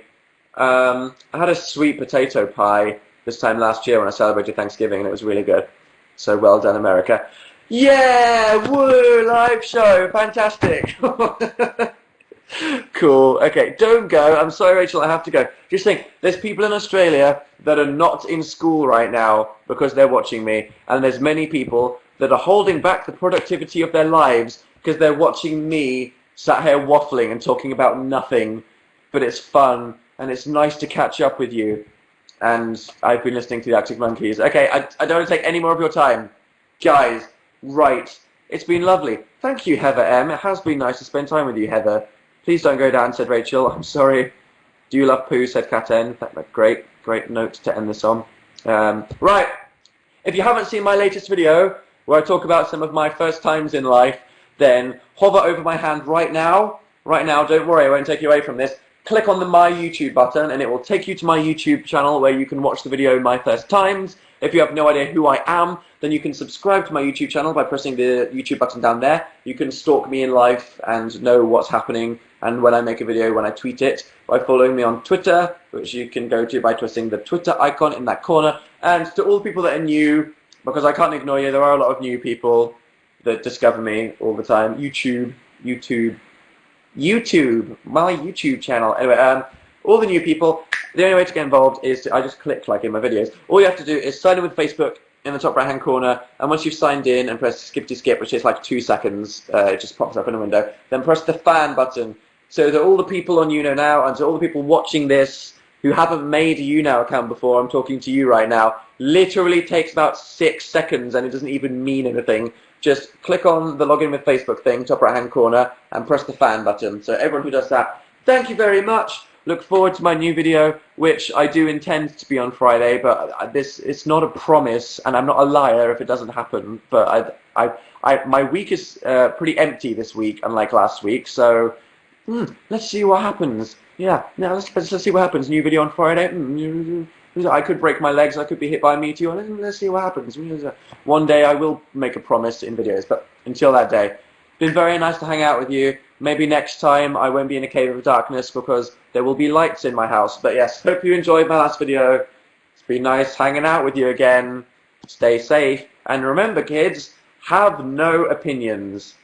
I had a sweet potato pie this time last year when I celebrated Thanksgiving, and it was really good. So well done, America. Yeah! Woo! Live show! Fantastic! Cool. Okay, don't go. I'm sorry, Rachel, I have to go. Just think, there's people in Australia that are not in school right now because they're watching me, and there's many people that are holding back the productivity of their lives because they're watching me sat here waffling and talking about nothing. But it's fun, and it's nice to catch up with you. And I've been listening to the Arctic Monkeys. Okay, I don't want to take any more of your time. Guys, right. It's been lovely. Thank you, Heather M. It has been nice to spend time with you, Heather. Please don't go down, said Rachel. I'm sorry. Do you love poo, said Cat N. Great note to end this on. Right. If you haven't seen my latest video, where I talk about some of my first times in life, then hover over my hand right now. Right now, don't worry, I won't take you away from this. Click on the My YouTube button, and it will take you to my YouTube channel where you can watch the video My First Times. If you have no idea who I am, then you can subscribe to my YouTube channel by pressing the YouTube button down there. You can stalk me in life and know what's happening and when I make a video, when I tweet it, by following me on Twitter, which you can go to by pressing the Twitter icon in that corner. And to all the people that are new, because I can't ignore you, there are a lot of new people that discover me all the time. YouTube, my YouTube channel. Anyway, all the new people, the only way to get involved is I just click like in my videos. All you have to do is sign in with Facebook in the top right hand corner, and once you've signed in and press skip, which is like 2 seconds, it just pops up in a window, then press the fan button, so that all the people on Younow now, and so all the people watching this who haven't made a Younow account before, I'm talking to you right now, literally takes about 6 seconds and it doesn't even mean anything. Just click on the login with Facebook thing, top right hand corner, and press the fan button. So everyone who does that, thank you very much. Look forward to my new video, which I do intend to be on Friday, but it's not a promise, and I'm not a liar if it doesn't happen. But my week is pretty empty this week, unlike last week. So let's see what happens. Yeah, now let's see what happens. New video on Friday. I could break my legs. I could be hit by a meteor. Let's see what happens. One day I will make a promise in videos, but until that day, been very nice to hang out with you. Maybe next time I won't be in a cave of darkness because there will be lights in my house. But yes, hope you enjoyed my last video. It's been nice hanging out with you again. Stay safe. And remember, kids, have no opinions.